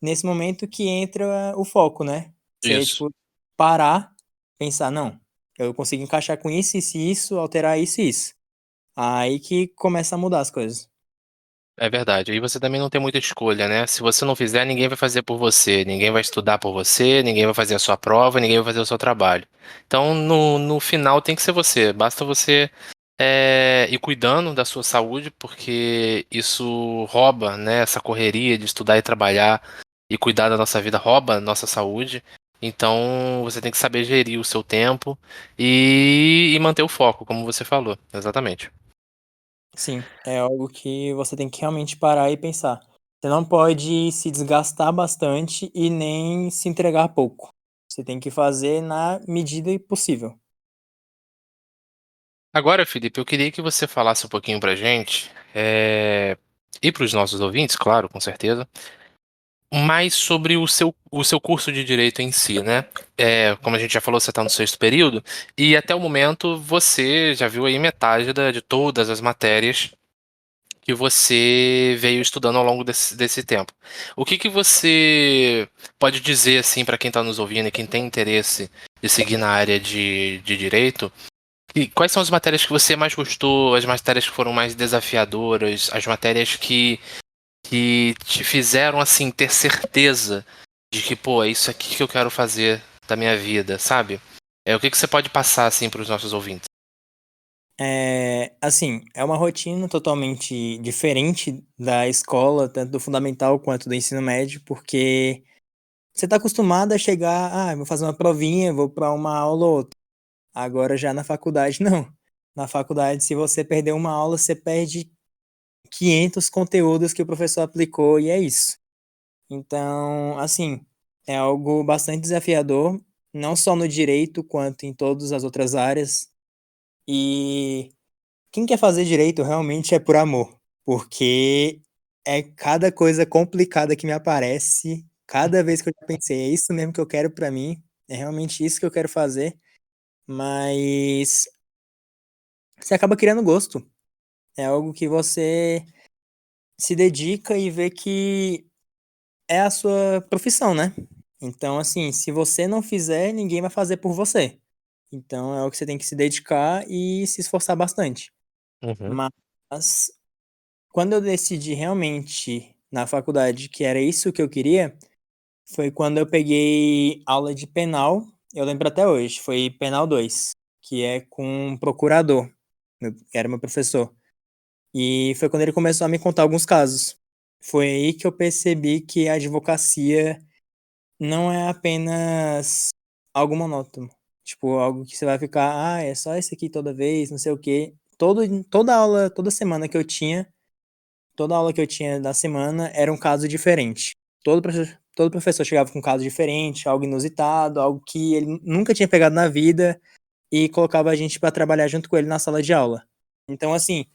nesse momento que entra o foco, né? Você, Isso. tipo, parar, pensar, não, eu consigo encaixar com isso, isso, alterar isso e isso. Aí que começa a mudar as coisas. É verdade. E você também não tem muita escolha, né? Se você não fizer, ninguém vai fazer por você. Ninguém vai estudar por você, ninguém vai fazer a sua prova, ninguém vai fazer o seu trabalho. Então, no final, tem que ser você. Basta você ir cuidando da sua saúde, porque isso rouba, né? Essa correria de estudar e trabalhar e cuidar da nossa vida rouba a nossa saúde. Então, você tem que saber gerir o seu tempo e manter o foco, como você falou. Exatamente. Sim, é algo que você tem que realmente parar e pensar. Você não pode se desgastar bastante e nem se entregar pouco. Você tem que fazer na medida possível. Agora, Felipe, eu queria que você falasse um pouquinho pra gente, e para os nossos ouvintes, claro, com certeza, mais sobre o seu curso de Direito em si, né? Como a gente já falou, você está no sexto período, e até o momento você já viu aí metade de todas as matérias que você veio estudando ao longo desse tempo. O que que você pode dizer, assim, para quem está nos ouvindo e quem tem interesse de seguir na área de Direito? E quais são as matérias que você mais gostou, as matérias que foram mais desafiadoras, as matérias que te fizeram, assim, ter certeza de que, pô, é isso aqui que eu quero fazer da minha vida, sabe? O que que você pode passar, assim, para os nossos ouvintes? Assim, é uma rotina totalmente diferente da escola, tanto do fundamental quanto do ensino médio, porque você está acostumado a chegar, vou fazer uma provinha, vou para uma aula ou outra. Agora já na faculdade, não. Na faculdade, se você perder uma aula, você perde 500 conteúdos que o professor aplicou e é isso. Então, assim, é algo bastante desafiador, não só no direito, quanto em todas as outras áreas. E quem quer fazer direito realmente é por amor, porque é cada coisa complicada que me aparece, cada vez que eu já pensei, é isso mesmo que eu quero pra mim, é realmente isso que eu quero fazer, mas você acaba criando gosto. É algo que você se dedica e vê que é a sua profissão, né? Então, assim, se você não fizer, ninguém vai fazer por você. Então, é o que você tem que se dedicar e se esforçar bastante. Uhum. Mas, quando eu decidi realmente na faculdade que era isso que eu queria, foi quando eu peguei aula de penal. Eu lembro até hoje, foi Penal 2, que é com um procurador, que era meu professor. E foi quando ele começou a me contar alguns casos. Foi aí que eu percebi que a advocacia não é apenas algo monótono. Tipo, algo que você vai ficar, é só esse aqui toda vez, não sei o quê. Toda aula, toda semana que eu tinha, toda aula que eu tinha da semana era um caso diferente. Todo professor chegava com um caso diferente, algo inusitado, algo que ele nunca tinha pegado na vida e colocava a gente para trabalhar junto com ele na sala de aula. Então, assim,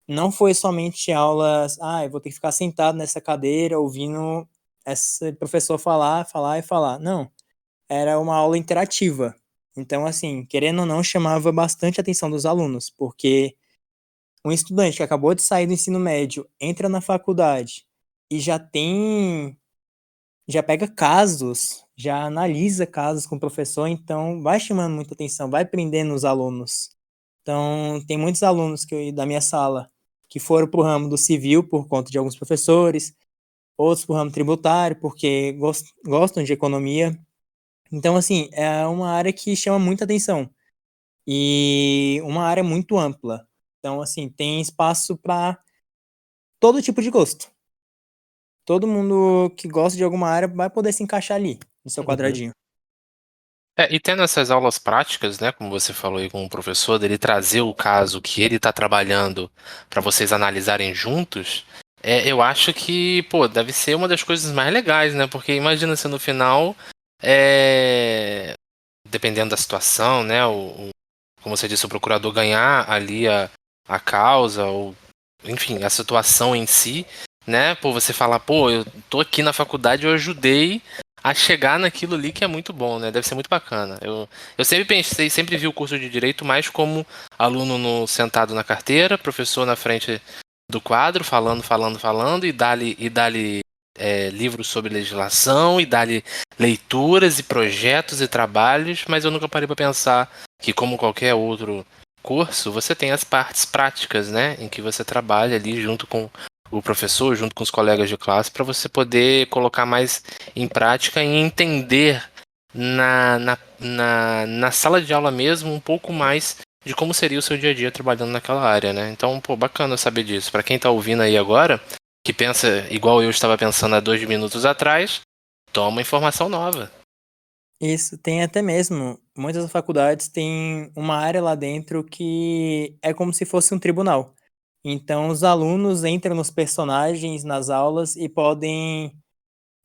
não foi somente aulas, eu vou ter que ficar sentado nessa cadeira ouvindo esse professor falar, falar e falar. Não, era uma aula interativa. Então, assim, querendo ou não, chamava bastante a atenção dos alunos, porque um estudante que acabou de sair do ensino médio, entra na faculdade e já pega casos, já analisa casos com o professor, então vai chamando muita atenção, vai prendendo os alunos. Então, tem muitos alunos da minha sala que foram para o ramo do civil por conta de alguns professores, outros para o ramo tributário porque gostam de economia. Então, assim, é uma área que chama muita atenção e uma área muito ampla. Então, assim, tem espaço para todo tipo de gosto. Todo mundo que gosta de alguma área vai poder se encaixar ali, no seu Uhum. quadradinho. E tendo essas aulas práticas, né, como você falou aí com o professor, dele trazer o caso que ele está trabalhando para vocês analisarem juntos, eu acho que, pô, deve ser uma das coisas mais legais, né? Porque imagina se no final, é, dependendo da situação, né, como você disse, o procurador ganhar ali a causa, ou enfim, a situação em si, né? Pô, você falar, pô, eu tô aqui na faculdade, eu ajudei a chegar naquilo ali que é muito bom, né? Deve ser muito bacana. Eu sempre pensei, sempre vi o curso de Direito mais como aluno sentado na carteira, professor na frente do quadro, falando, falando, falando, e dali livros sobre legislação, e dali leituras e projetos e trabalhos, mas eu nunca parei para pensar que, como qualquer outro curso, você tem as partes práticas, né, em que você trabalha ali junto com o professor, junto com os colegas de classe, para você poder colocar mais em prática e entender na sala de aula mesmo um pouco mais de como seria o seu dia a dia trabalhando naquela área, né? Então, pô, bacana saber disso. Para quem tá ouvindo aí agora, que pensa igual eu estava pensando há 2 minutos atrás, toma informação nova. Isso, tem até mesmo. Muitas faculdades têm uma área lá dentro que é como se fosse um tribunal. Então, os alunos entram nos personagens nas aulas e podem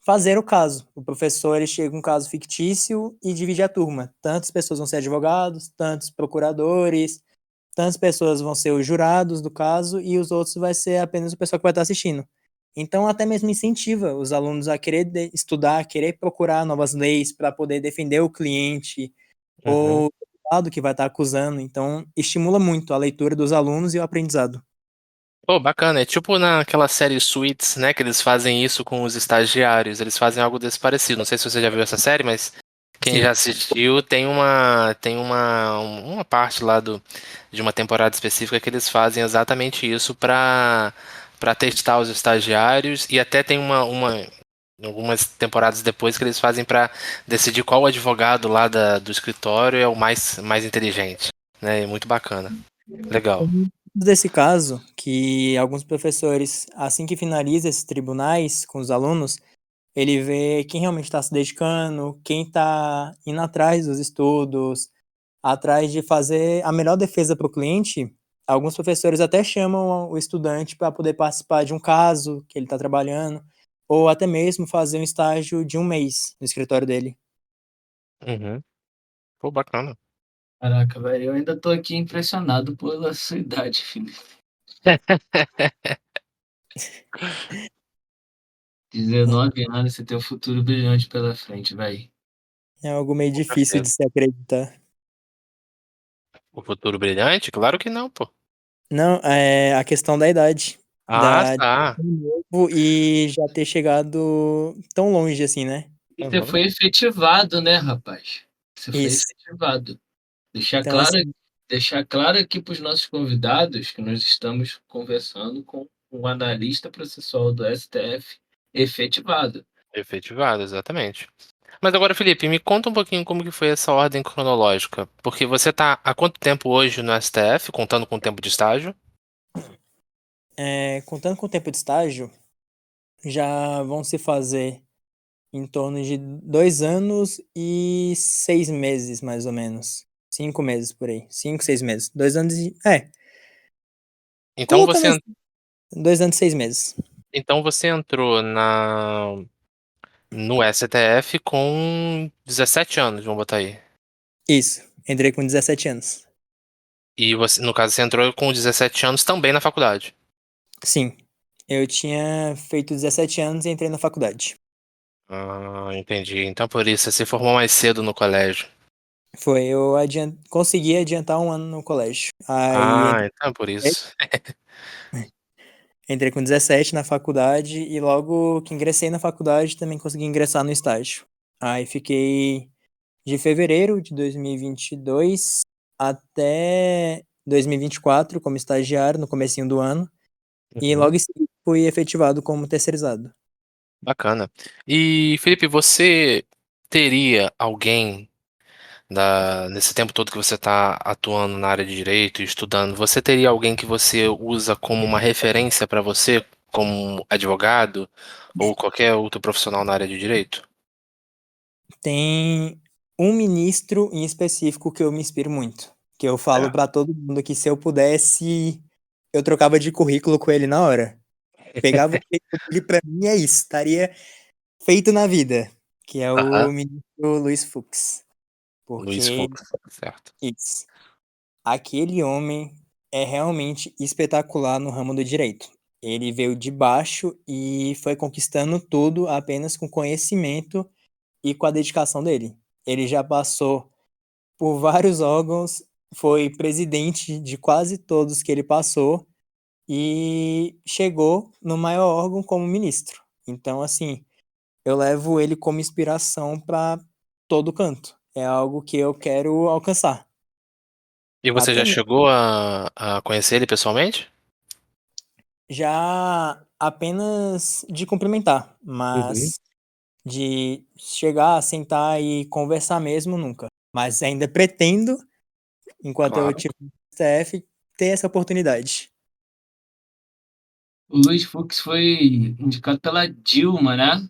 fazer o caso. O professor ele chega com um caso fictício e divide a turma. Tantas pessoas vão ser advogados, tantos procuradores, tantas pessoas vão ser os jurados do caso e os outros vai ser apenas o pessoal que vai estar assistindo. Então, até mesmo incentiva os alunos a querer estudar, querer procurar novas leis para poder defender o cliente Uhum. ou o lado que vai estar acusando. Então, estimula muito a leitura dos alunos e o aprendizado. Pô, bacana. É tipo naquela série Suits, né? Que eles fazem isso com os estagiários. Eles fazem algo desse parecido. Não sei se você já viu essa série, mas quem já Sim. assistiu tem uma parte lá de uma temporada específica que eles fazem exatamente isso para testar os estagiários e até tem algumas temporadas depois que eles fazem para decidir qual advogado lá do escritório é o mais inteligente, né? É muito bacana. Legal. Desse caso, que alguns professores, assim que finaliza esses tribunais com os alunos, ele vê quem realmente está se dedicando, quem está indo atrás dos estudos, atrás de fazer a melhor defesa para o cliente. Alguns professores até chamam o estudante para poder participar de um caso que ele está trabalhando, ou até mesmo fazer um estágio de um mês no escritório dele. Uhum. Pô, bacana. Caraca, velho, eu ainda tô aqui impressionado pela sua idade, Felipe. 19 anos, você tem um futuro brilhante pela frente, velho. É algo meio Com difícil de certeza. se acreditar. O futuro brilhante? Claro que não, pô. Não, é a questão da idade, Ah, de ser tá. tão novo e já ter chegado tão longe assim, né? Você Uhum. foi efetivado, né, rapaz? Você foi Isso. efetivado. Deixar Então, claro, assim, deixar claro aqui para os nossos convidados que nós estamos conversando com um analista processual do STF efetivado. Efetivado, exatamente. Mas agora, Felipe, me conta um pouquinho como que foi essa ordem cronológica. Porque você tá há quanto tempo hoje no STF, contando com o tempo de estágio? contando com o tempo de estágio, já vão se fazer em torno de 2 anos e 6 meses, mais ou menos. 5 meses por aí. 5, 6 meses. 2 anos e. Então Colocando você, assim, 2 anos e 6 meses. então você entrou no STF com 17 anos, vamos botar aí. Isso. Entrei com 17 anos. E você, no caso, você entrou com 17 anos também na faculdade. Sim. Eu tinha feito 17 anos e entrei na faculdade. Ah, entendi. Então por isso você se formou mais cedo no colégio. Foi, eu consegui adiantar um ano no colégio. Aí Ah, então é por isso. entrei com 17 na faculdade e logo que ingressei na faculdade também consegui ingressar no estágio. Aí fiquei de fevereiro de 2022 até 2024 como estagiário no comecinho do ano e Uhum. logo em seguida fui efetivado como terceirizado. Bacana. E, Felipe, você teria alguém nesse tempo todo que você está atuando na área de direito e estudando, você teria alguém que você usa como uma referência para você, como advogado ou qualquer outro profissional na área de direito? Tem um ministro em específico que eu me inspiro muito, que eu falo É. pra todo mundo que se eu pudesse, eu trocava de currículo com ele na hora. Pegava o currículo dele pra mim, é isso, estaria feito na vida, que é o Aham. ministro Luiz Fux. Luiz Porque, Fux, certo. isso, aquele homem é realmente espetacular no ramo do direito. Ele veio de baixo e foi conquistando tudo apenas com conhecimento e com a dedicação dele. Ele já passou por vários órgãos, foi presidente de quase todos que ele passou e chegou no maior órgão como ministro. Então, assim, eu levo ele como inspiração para todo canto. É algo que eu quero alcançar. E você Até já mesmo chegou a conhecer ele pessoalmente? já apenas de cumprimentar, Uhum. mas de chegar, sentar e conversar mesmo, nunca. Mas ainda pretendo, enquanto eu Claro. estiver no STF, ter essa oportunidade. O Luiz Fux foi indicado pela Dilma, né?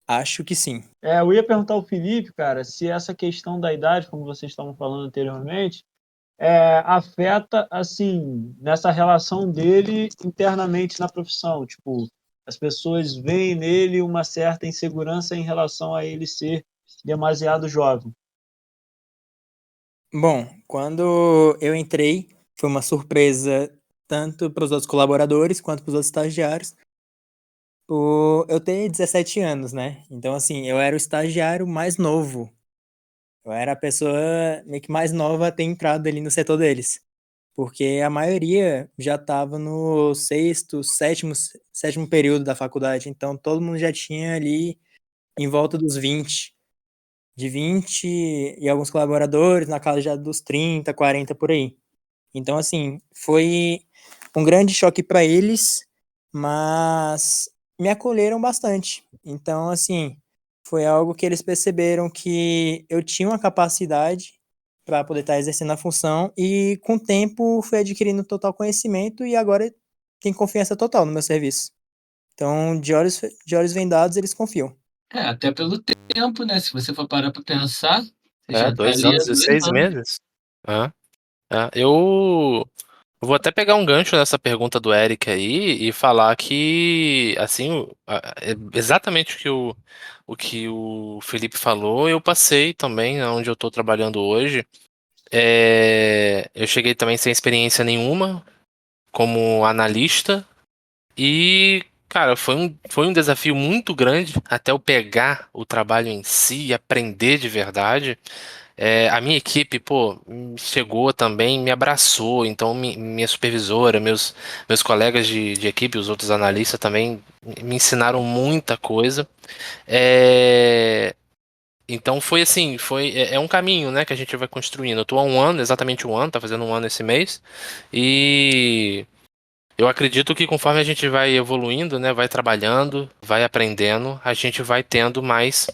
Acho que sim. Eu ia perguntar ao Felipe, cara, se essa questão da idade, como vocês estavam falando anteriormente, afeta, assim, nessa relação dele internamente na profissão. Tipo, as pessoas veem nele uma certa insegurança em relação a ele ser demasiado jovem. Bom, quando eu entrei, foi uma surpresa tanto para os outros colaboradores quanto para os outros estagiários, por eu ter 17 anos, né? Então, assim, eu era o estagiário mais novo. Eu era a pessoa meio que mais nova a ter entrado ali no setor deles. Porque a maioria já estava no sexto, sétimo período da faculdade. Então, todo mundo já tinha ali em volta dos 20. De 20 e alguns colaboradores na casa já dos 30, 40 por aí. Então, assim, foi um grande choque para eles, mas me acolheram bastante. Então, assim, foi algo que eles perceberam que eu tinha uma capacidade para poder estar exercendo a função e, com o tempo, fui adquirindo total conhecimento e agora tem confiança total no meu serviço. Então, de olhos vendados, eles confiam. Até pelo tempo, né? Se você for parar para pensar, você É, já tá dois ali há anos e 2 anos. 6 meses. Eu vou até pegar um gancho nessa pergunta do Eric aí e falar que, assim, exatamente o que o Felipe falou, eu passei também onde eu estou trabalhando hoje. Eu cheguei também sem experiência nenhuma como analista e, cara, foi um desafio muito grande até eu pegar o trabalho em si e aprender de verdade. A minha equipe, pô, chegou também, me abraçou, então minha supervisora, meus colegas de equipe, os outros analistas também me ensinaram muita coisa. É, Então foi assim, é um caminho, né, que a gente vai construindo. Eu tô há um ano, exatamente um ano, tá fazendo um ano esse mês, e eu acredito que conforme a gente vai evoluindo, né, vai trabalhando, vai aprendendo, a gente vai tendo mais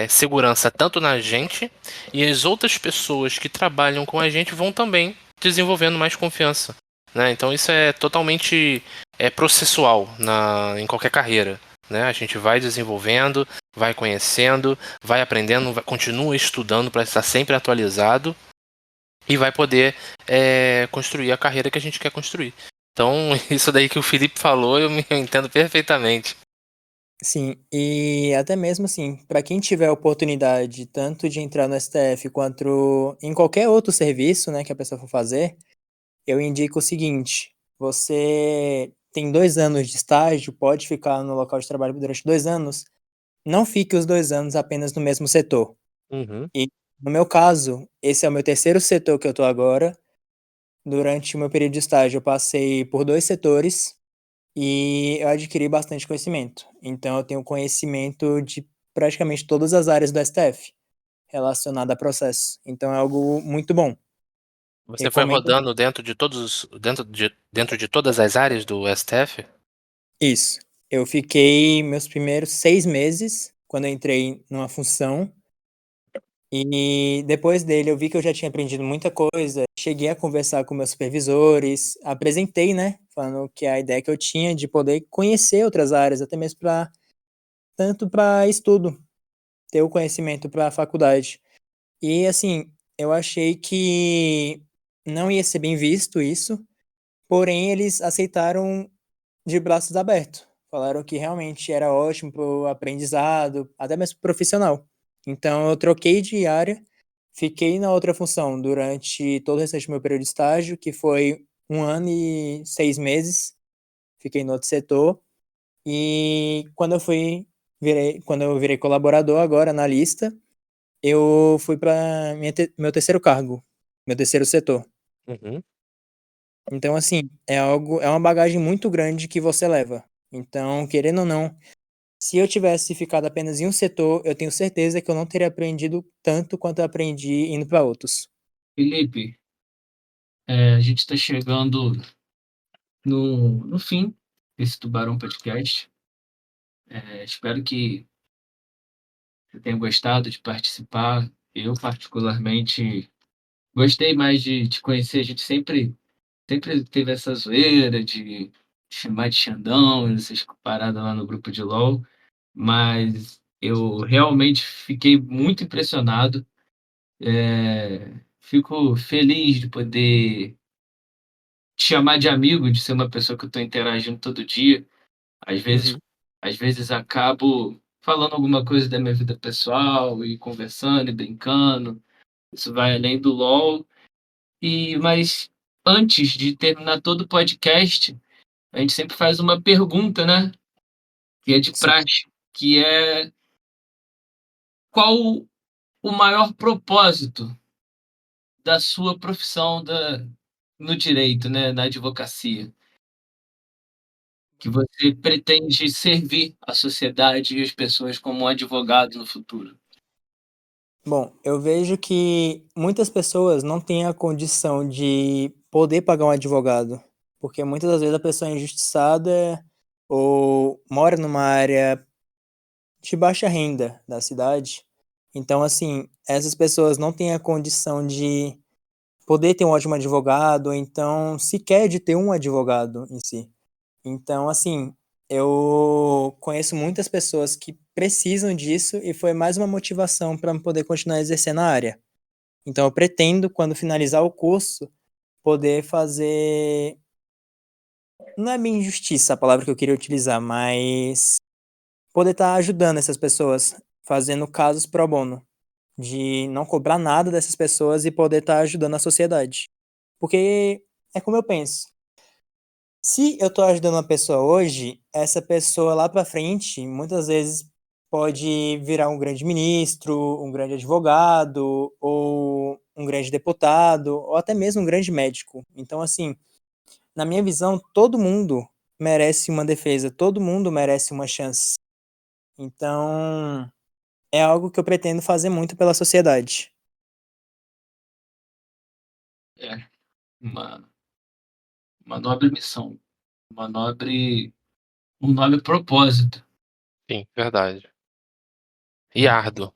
segurança tanto na gente e as outras pessoas que trabalham com a gente vão também desenvolvendo mais confiança, né? Então isso é totalmente processual em qualquer carreira, né? A gente vai desenvolvendo, vai conhecendo, vai aprendendo, continua estudando para estar sempre atualizado e vai poder construir a carreira que a gente quer construir. Então, isso daí que o Felipe falou, eu entendo perfeitamente. Sim, e até mesmo assim, para quem tiver a oportunidade tanto de entrar no STF quanto em qualquer outro serviço, né, que a pessoa for fazer, eu indico o seguinte: você tem 2 anos de estágio, pode ficar no local de trabalho durante 2 anos, não fique os 2 anos apenas no mesmo setor. Uhum. E no meu caso, esse é o meu terceiro setor que eu tô agora. Durante o meu período de estágio, eu passei por 2 setores e eu adquiri bastante conhecimento. Então, eu tenho conhecimento de praticamente todas as áreas do STF relacionada a processo. Então, é algo muito bom. Você foi Recomendo rodando dentro de todas as áreas do STF? isso. Eu fiquei meus primeiros 6 meses quando eu entrei numa função. E depois dele eu vi que eu já tinha aprendido muita coisa, cheguei a conversar com meus supervisores, apresentei, né, falando que a ideia que eu tinha de poder conhecer outras áreas, até mesmo para tanto para estudo, ter o conhecimento para a faculdade. E assim, eu achei que não ia ser bem visto isso, porém eles aceitaram de braços abertos. Falaram que realmente era ótimo para o aprendizado, até mesmo profissional. Então eu troquei de área, fiquei na outra função durante todo o restante do meu período de estágio, que foi 1 ano e 6 meses. Fiquei no outro setor. E quando eu virei colaborador agora, analista, eu fui para meu terceiro cargo, meu terceiro setor. Uhum. Então, assim, é uma bagagem muito grande que você leva. Então, querendo ou não, se eu tivesse ficado apenas em um setor, eu tenho certeza que eu não teria aprendido tanto quanto eu aprendi indo para outros. Felipe, a gente está chegando no fim desse Tubarão Podcast. Espero que você tenha gostado de participar. Eu, particularmente, gostei mais de te conhecer. A gente sempre teve essa zoeira de chamar de Xandão, essas paradas lá no grupo de LOL, mas eu realmente fiquei muito impressionado. Fico feliz de poder te chamar de amigo, de ser uma pessoa que eu estou interagindo todo dia. Às vezes, Uhum. às vezes acabo falando alguma coisa da minha vida pessoal e conversando e brincando. Isso vai além do LOL. Mas antes de terminar todo o podcast, a gente sempre faz uma pergunta, né? Que é de Sim. praxe, que é qual o maior propósito da sua profissão no direito, né? Na advocacia? Que você pretende servir a sociedade e as pessoas como um advogado no futuro? Bom, eu vejo que muitas pessoas não têm a condição de poder pagar um advogado, porque muitas das vezes a pessoa é injustiçada ou mora numa área de baixa renda da cidade. Então, assim, essas pessoas não têm a condição de poder ter um ótimo advogado, ou então sequer de ter um advogado em si. Então, assim, eu conheço muitas pessoas que precisam disso e foi mais uma motivação para poder continuar exercendo a área. Então, eu pretendo, quando finalizar o curso, poder fazer. Não é bem justiça a palavra que eu queria utilizar, mas poder estar ajudando essas pessoas, fazendo casos pro bono, de não cobrar nada dessas pessoas e poder estar ajudando a sociedade. Porque é como eu penso. Se eu tô ajudando uma pessoa hoje, essa pessoa lá pra frente, muitas vezes pode virar um grande ministro, um grande advogado, ou um grande deputado, ou até mesmo um grande médico. Então, assim, na minha visão, todo mundo merece uma defesa, todo mundo merece uma chance. Então, é algo que eu pretendo fazer muito pela sociedade. É uma, uma nobre missão, uma nobre, um nobre propósito. Sim, verdade. E árduo.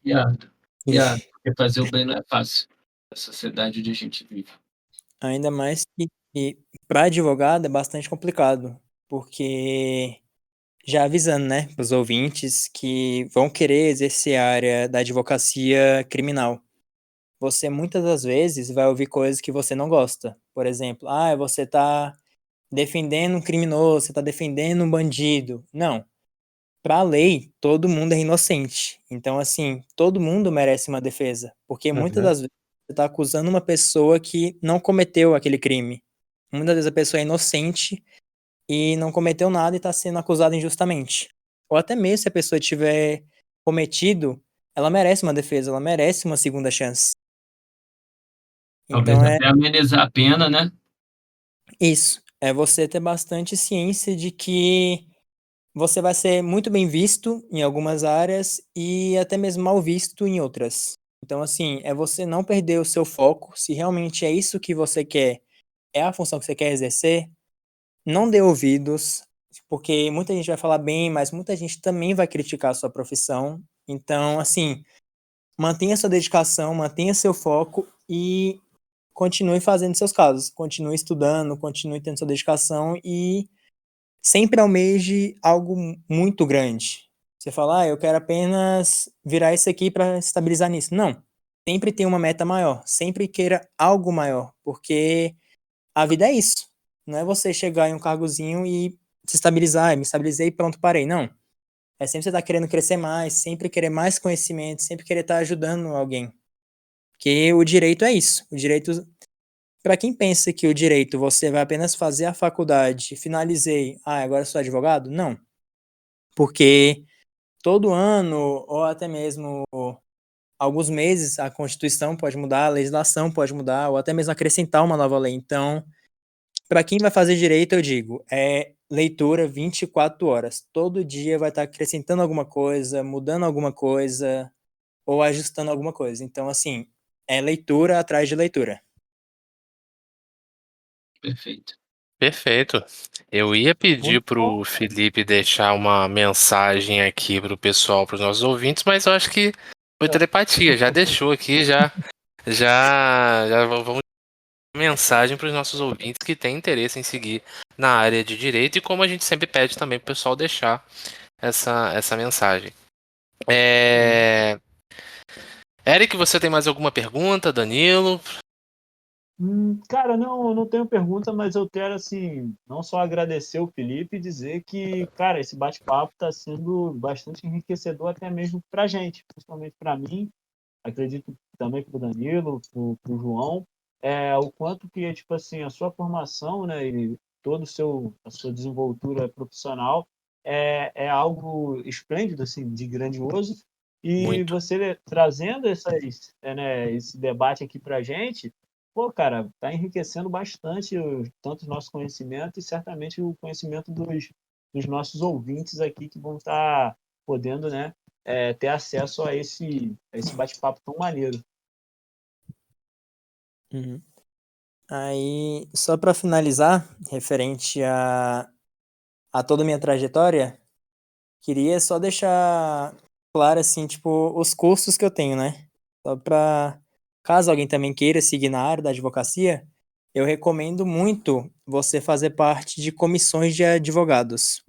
Iado, Ixi. porque fazer o bem não é fácil. A sociedade onde a gente vive. Ainda mais que para advogado é bastante complicado, porque já avisando, né, para os ouvintes que vão querer exercer a área da advocacia criminal. Você muitas das vezes vai ouvir coisas que você não gosta. Por exemplo, você está defendendo um criminoso, você está defendendo um bandido. Não. Para a lei, todo mundo é inocente. Então, assim, todo mundo merece uma defesa. Porque muitas Uhum. das vezes você está acusando uma pessoa que não cometeu aquele crime. Muitas vezes a pessoa é inocente e não cometeu nada e está sendo acusada injustamente. Ou até mesmo se a pessoa tiver cometido, ela merece uma defesa, ela merece uma segunda chance. Talvez Então é até amenizar a pena, né? isso. É você ter bastante ciência de que você vai ser muito bem visto em algumas áreas e até mesmo mal visto em outras. Então, assim, é você não perder o seu foco, se realmente é isso que você quer, é a função que você quer exercer, não dê ouvidos, porque muita gente vai falar bem, mas muita gente também vai criticar a sua profissão. Então, assim, mantenha sua dedicação, mantenha seu foco e continue fazendo seus casos, continue estudando, continue tendo sua dedicação e sempre almeje algo muito grande. Você fala, eu quero apenas virar isso aqui para estabilizar nisso. Não. Sempre tem uma meta maior. Sempre queira algo maior. Porque a vida é isso. Não é você chegar em um cargozinho e se estabilizar. Me estabilizei e pronto, parei. Não. É sempre você estar querendo crescer mais, sempre querer mais conhecimento, sempre querer estar ajudando alguém. Porque o direito é isso. O direito, para quem pensa que o direito você vai apenas fazer a faculdade, finalizei, agora sou advogado? Não. Porque todo ano, ou até mesmo alguns meses, a Constituição pode mudar, a legislação pode mudar, ou até mesmo acrescentar uma nova lei. Então, para quem vai fazer direito, eu digo, é leitura 24 horas. Todo dia vai estar acrescentando alguma coisa, mudando alguma coisa, ou ajustando alguma coisa. Então, assim, é leitura atrás de leitura. Perfeito. Perfeito. Eu ia pedir Muito bom. pro Felipe deixar uma mensagem aqui pro pessoal, pros nossos ouvintes, mas eu acho que foi telepatia, já deixou aqui, já vamos mensagem para os nossos ouvintes que têm interesse em seguir na área de direito e como a gente sempre pede também pro pessoal deixar essa mensagem. Eric, você tem mais alguma pergunta? Danilo? Cara, não, eu não tenho pergunta, mas eu quero, assim, não só agradecer o Felipe e dizer que, cara, esse bate-papo está sendo bastante enriquecedor até mesmo para a gente, principalmente para mim, acredito também para o Danilo, para o João, o quanto que, tipo assim, a sua formação, né, e todo a sua desenvoltura profissional é algo esplêndido, assim, de grandioso, e Muito. você trazendo esse debate aqui para a gente, pô, cara, está enriquecendo bastante tanto o nosso conhecimento e certamente o conhecimento dos nossos ouvintes aqui que vão estar podendo, né, ter acesso a esse bate-papo tão maneiro. Uhum. Aí, só para finalizar, referente a toda a minha trajetória, queria só deixar claro, assim, tipo, os cursos que eu tenho, né? Só para caso alguém também queira seguir na área da advocacia, eu recomendo muito você fazer parte de comissões de advogados.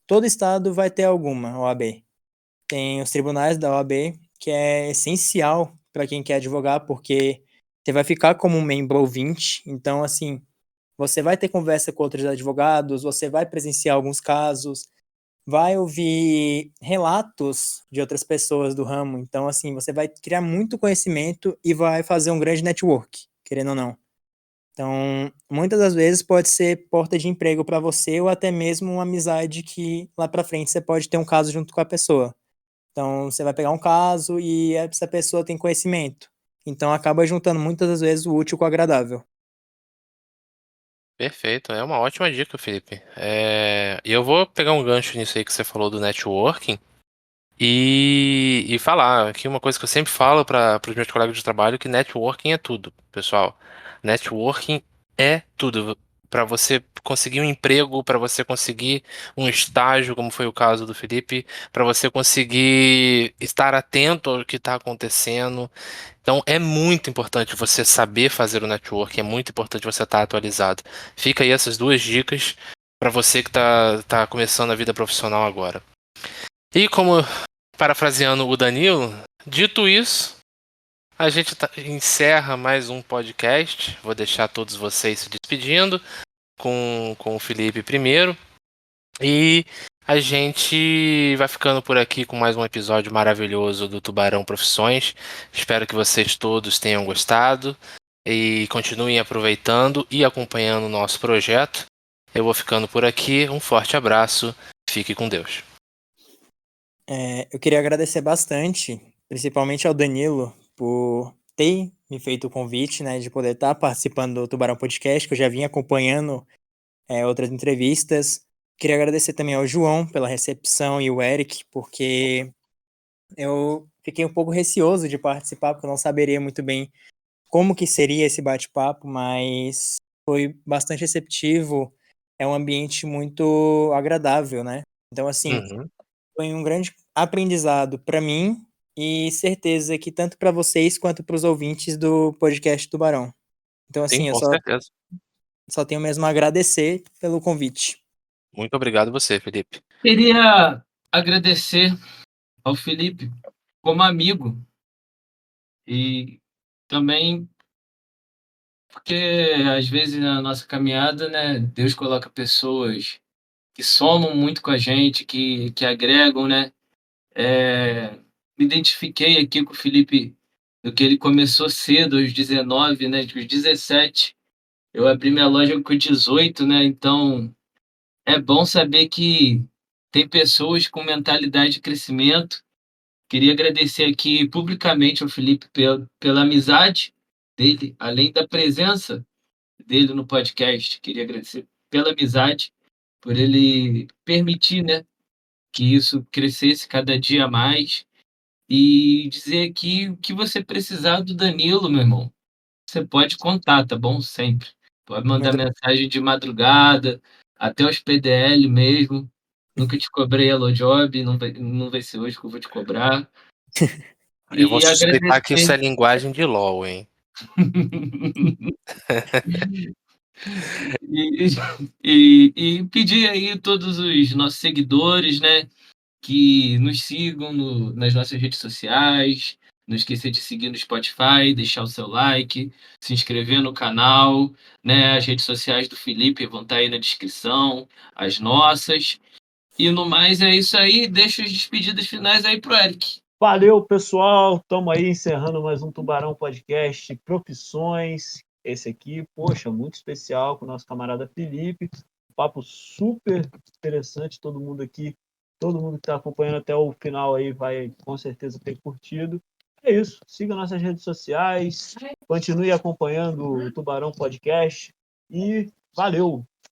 Todo estado vai ter alguma OAB. Tem os tribunais da OAB, que é essencial para quem quer advogar, porque você vai ficar como um membro ouvinte. Então, assim, você vai ter conversa com outros advogados, você vai presenciar alguns casos, vai ouvir relatos de outras pessoas do ramo. Então, assim, você vai criar muito conhecimento e vai fazer um grande network, querendo ou não. Então, muitas das vezes pode ser porta de emprego para você ou até mesmo uma amizade que lá para frente você pode ter um caso junto com a pessoa. Então, você vai pegar um caso e essa pessoa tem conhecimento. Então, acaba juntando muitas das vezes o útil com o agradável. Perfeito, é uma ótima dica, Felipe. E eu vou pegar um gancho nisso aí que você falou do networking e falar aqui uma coisa que eu sempre falo para os meus colegas de trabalho, que networking é tudo, pessoal. Networking é tudo. Para você conseguir um emprego, para você conseguir um estágio, como foi o caso do Felipe, para você conseguir estar atento ao que está acontecendo. Então é muito importante você saber fazer o networking, é muito importante você estar atualizado. Fica aí essas duas dicas para você que tá começando a vida profissional agora. E como parafraseando o Danilo, dito isso, a gente encerra mais um podcast. Vou deixar todos vocês se despedindo com o Felipe primeiro. E a gente vai ficando por aqui com mais um episódio maravilhoso do Tubarão Profissões. Espero que vocês todos tenham gostado e continuem aproveitando e acompanhando o nosso projeto. Eu vou ficando por aqui. Um forte abraço. Fique com Deus. Eu queria agradecer bastante, principalmente ao Danilo, por ter me feito o convite, né, de poder estar participando do Tubarão Podcast, que eu já vim acompanhando outras entrevistas. Queria agradecer também ao João pela recepção e o Eric, porque eu fiquei um pouco receoso de participar, porque eu não saberia muito bem como que seria esse bate-papo, mas foi bastante receptivo, é um ambiente muito agradável, né? Então, assim, Uhum. foi um grande aprendizado para mim e certeza que tanto para vocês quanto para os ouvintes do podcast Tubarão. Então, Sim, assim, eu com só, certeza. só tenho mesmo a agradecer pelo convite. Muito obrigado você, Felipe. Queria agradecer ao Felipe como amigo e também porque às vezes na nossa caminhada, né, Deus coloca pessoas que somam muito com a gente, que agregam, né? Me identifiquei aqui com o Felipe do que ele começou cedo, aos 19, né? Aos 17. Eu abri minha loja com 18, né? Então é bom saber que tem pessoas com mentalidade de crescimento. Queria agradecer aqui publicamente ao Felipe pela amizade dele, além da presença dele no podcast. Queria agradecer pela amizade, por ele permitir, né, que isso crescesse cada dia mais. E dizer aqui o que você precisar do Danilo, meu irmão. Você pode contar, tá bom? Sempre. Pode mandar Muito, mensagem de madrugada, até os PDL mesmo. Nunca te cobrei Hello Job, não vai ser hoje que eu vou te cobrar. Eu vou E suspeitar que isso agradecer. é linguagem de LOL, hein? E, e pedir aí a todos os nossos seguidores, né, que nos sigam nas nossas redes sociais. Não esqueça de seguir no Spotify, deixar o seu like, se inscrever no canal, né? As redes sociais do Felipe vão estar aí na descrição, as nossas. E no mais é isso aí. Deixa as despedidas finais aí pro Eric. Valeu, pessoal. Estamos aí encerrando mais um Tubarão Podcast Profissões. Esse aqui, poxa, muito especial com o nosso camarada Felipe. Papo super interessante. Todo mundo aqui, todo mundo que está acompanhando até o final aí vai com certeza ter curtido. É isso. Siga nossas redes sociais. Continue acompanhando o Tubarão Podcast. E valeu!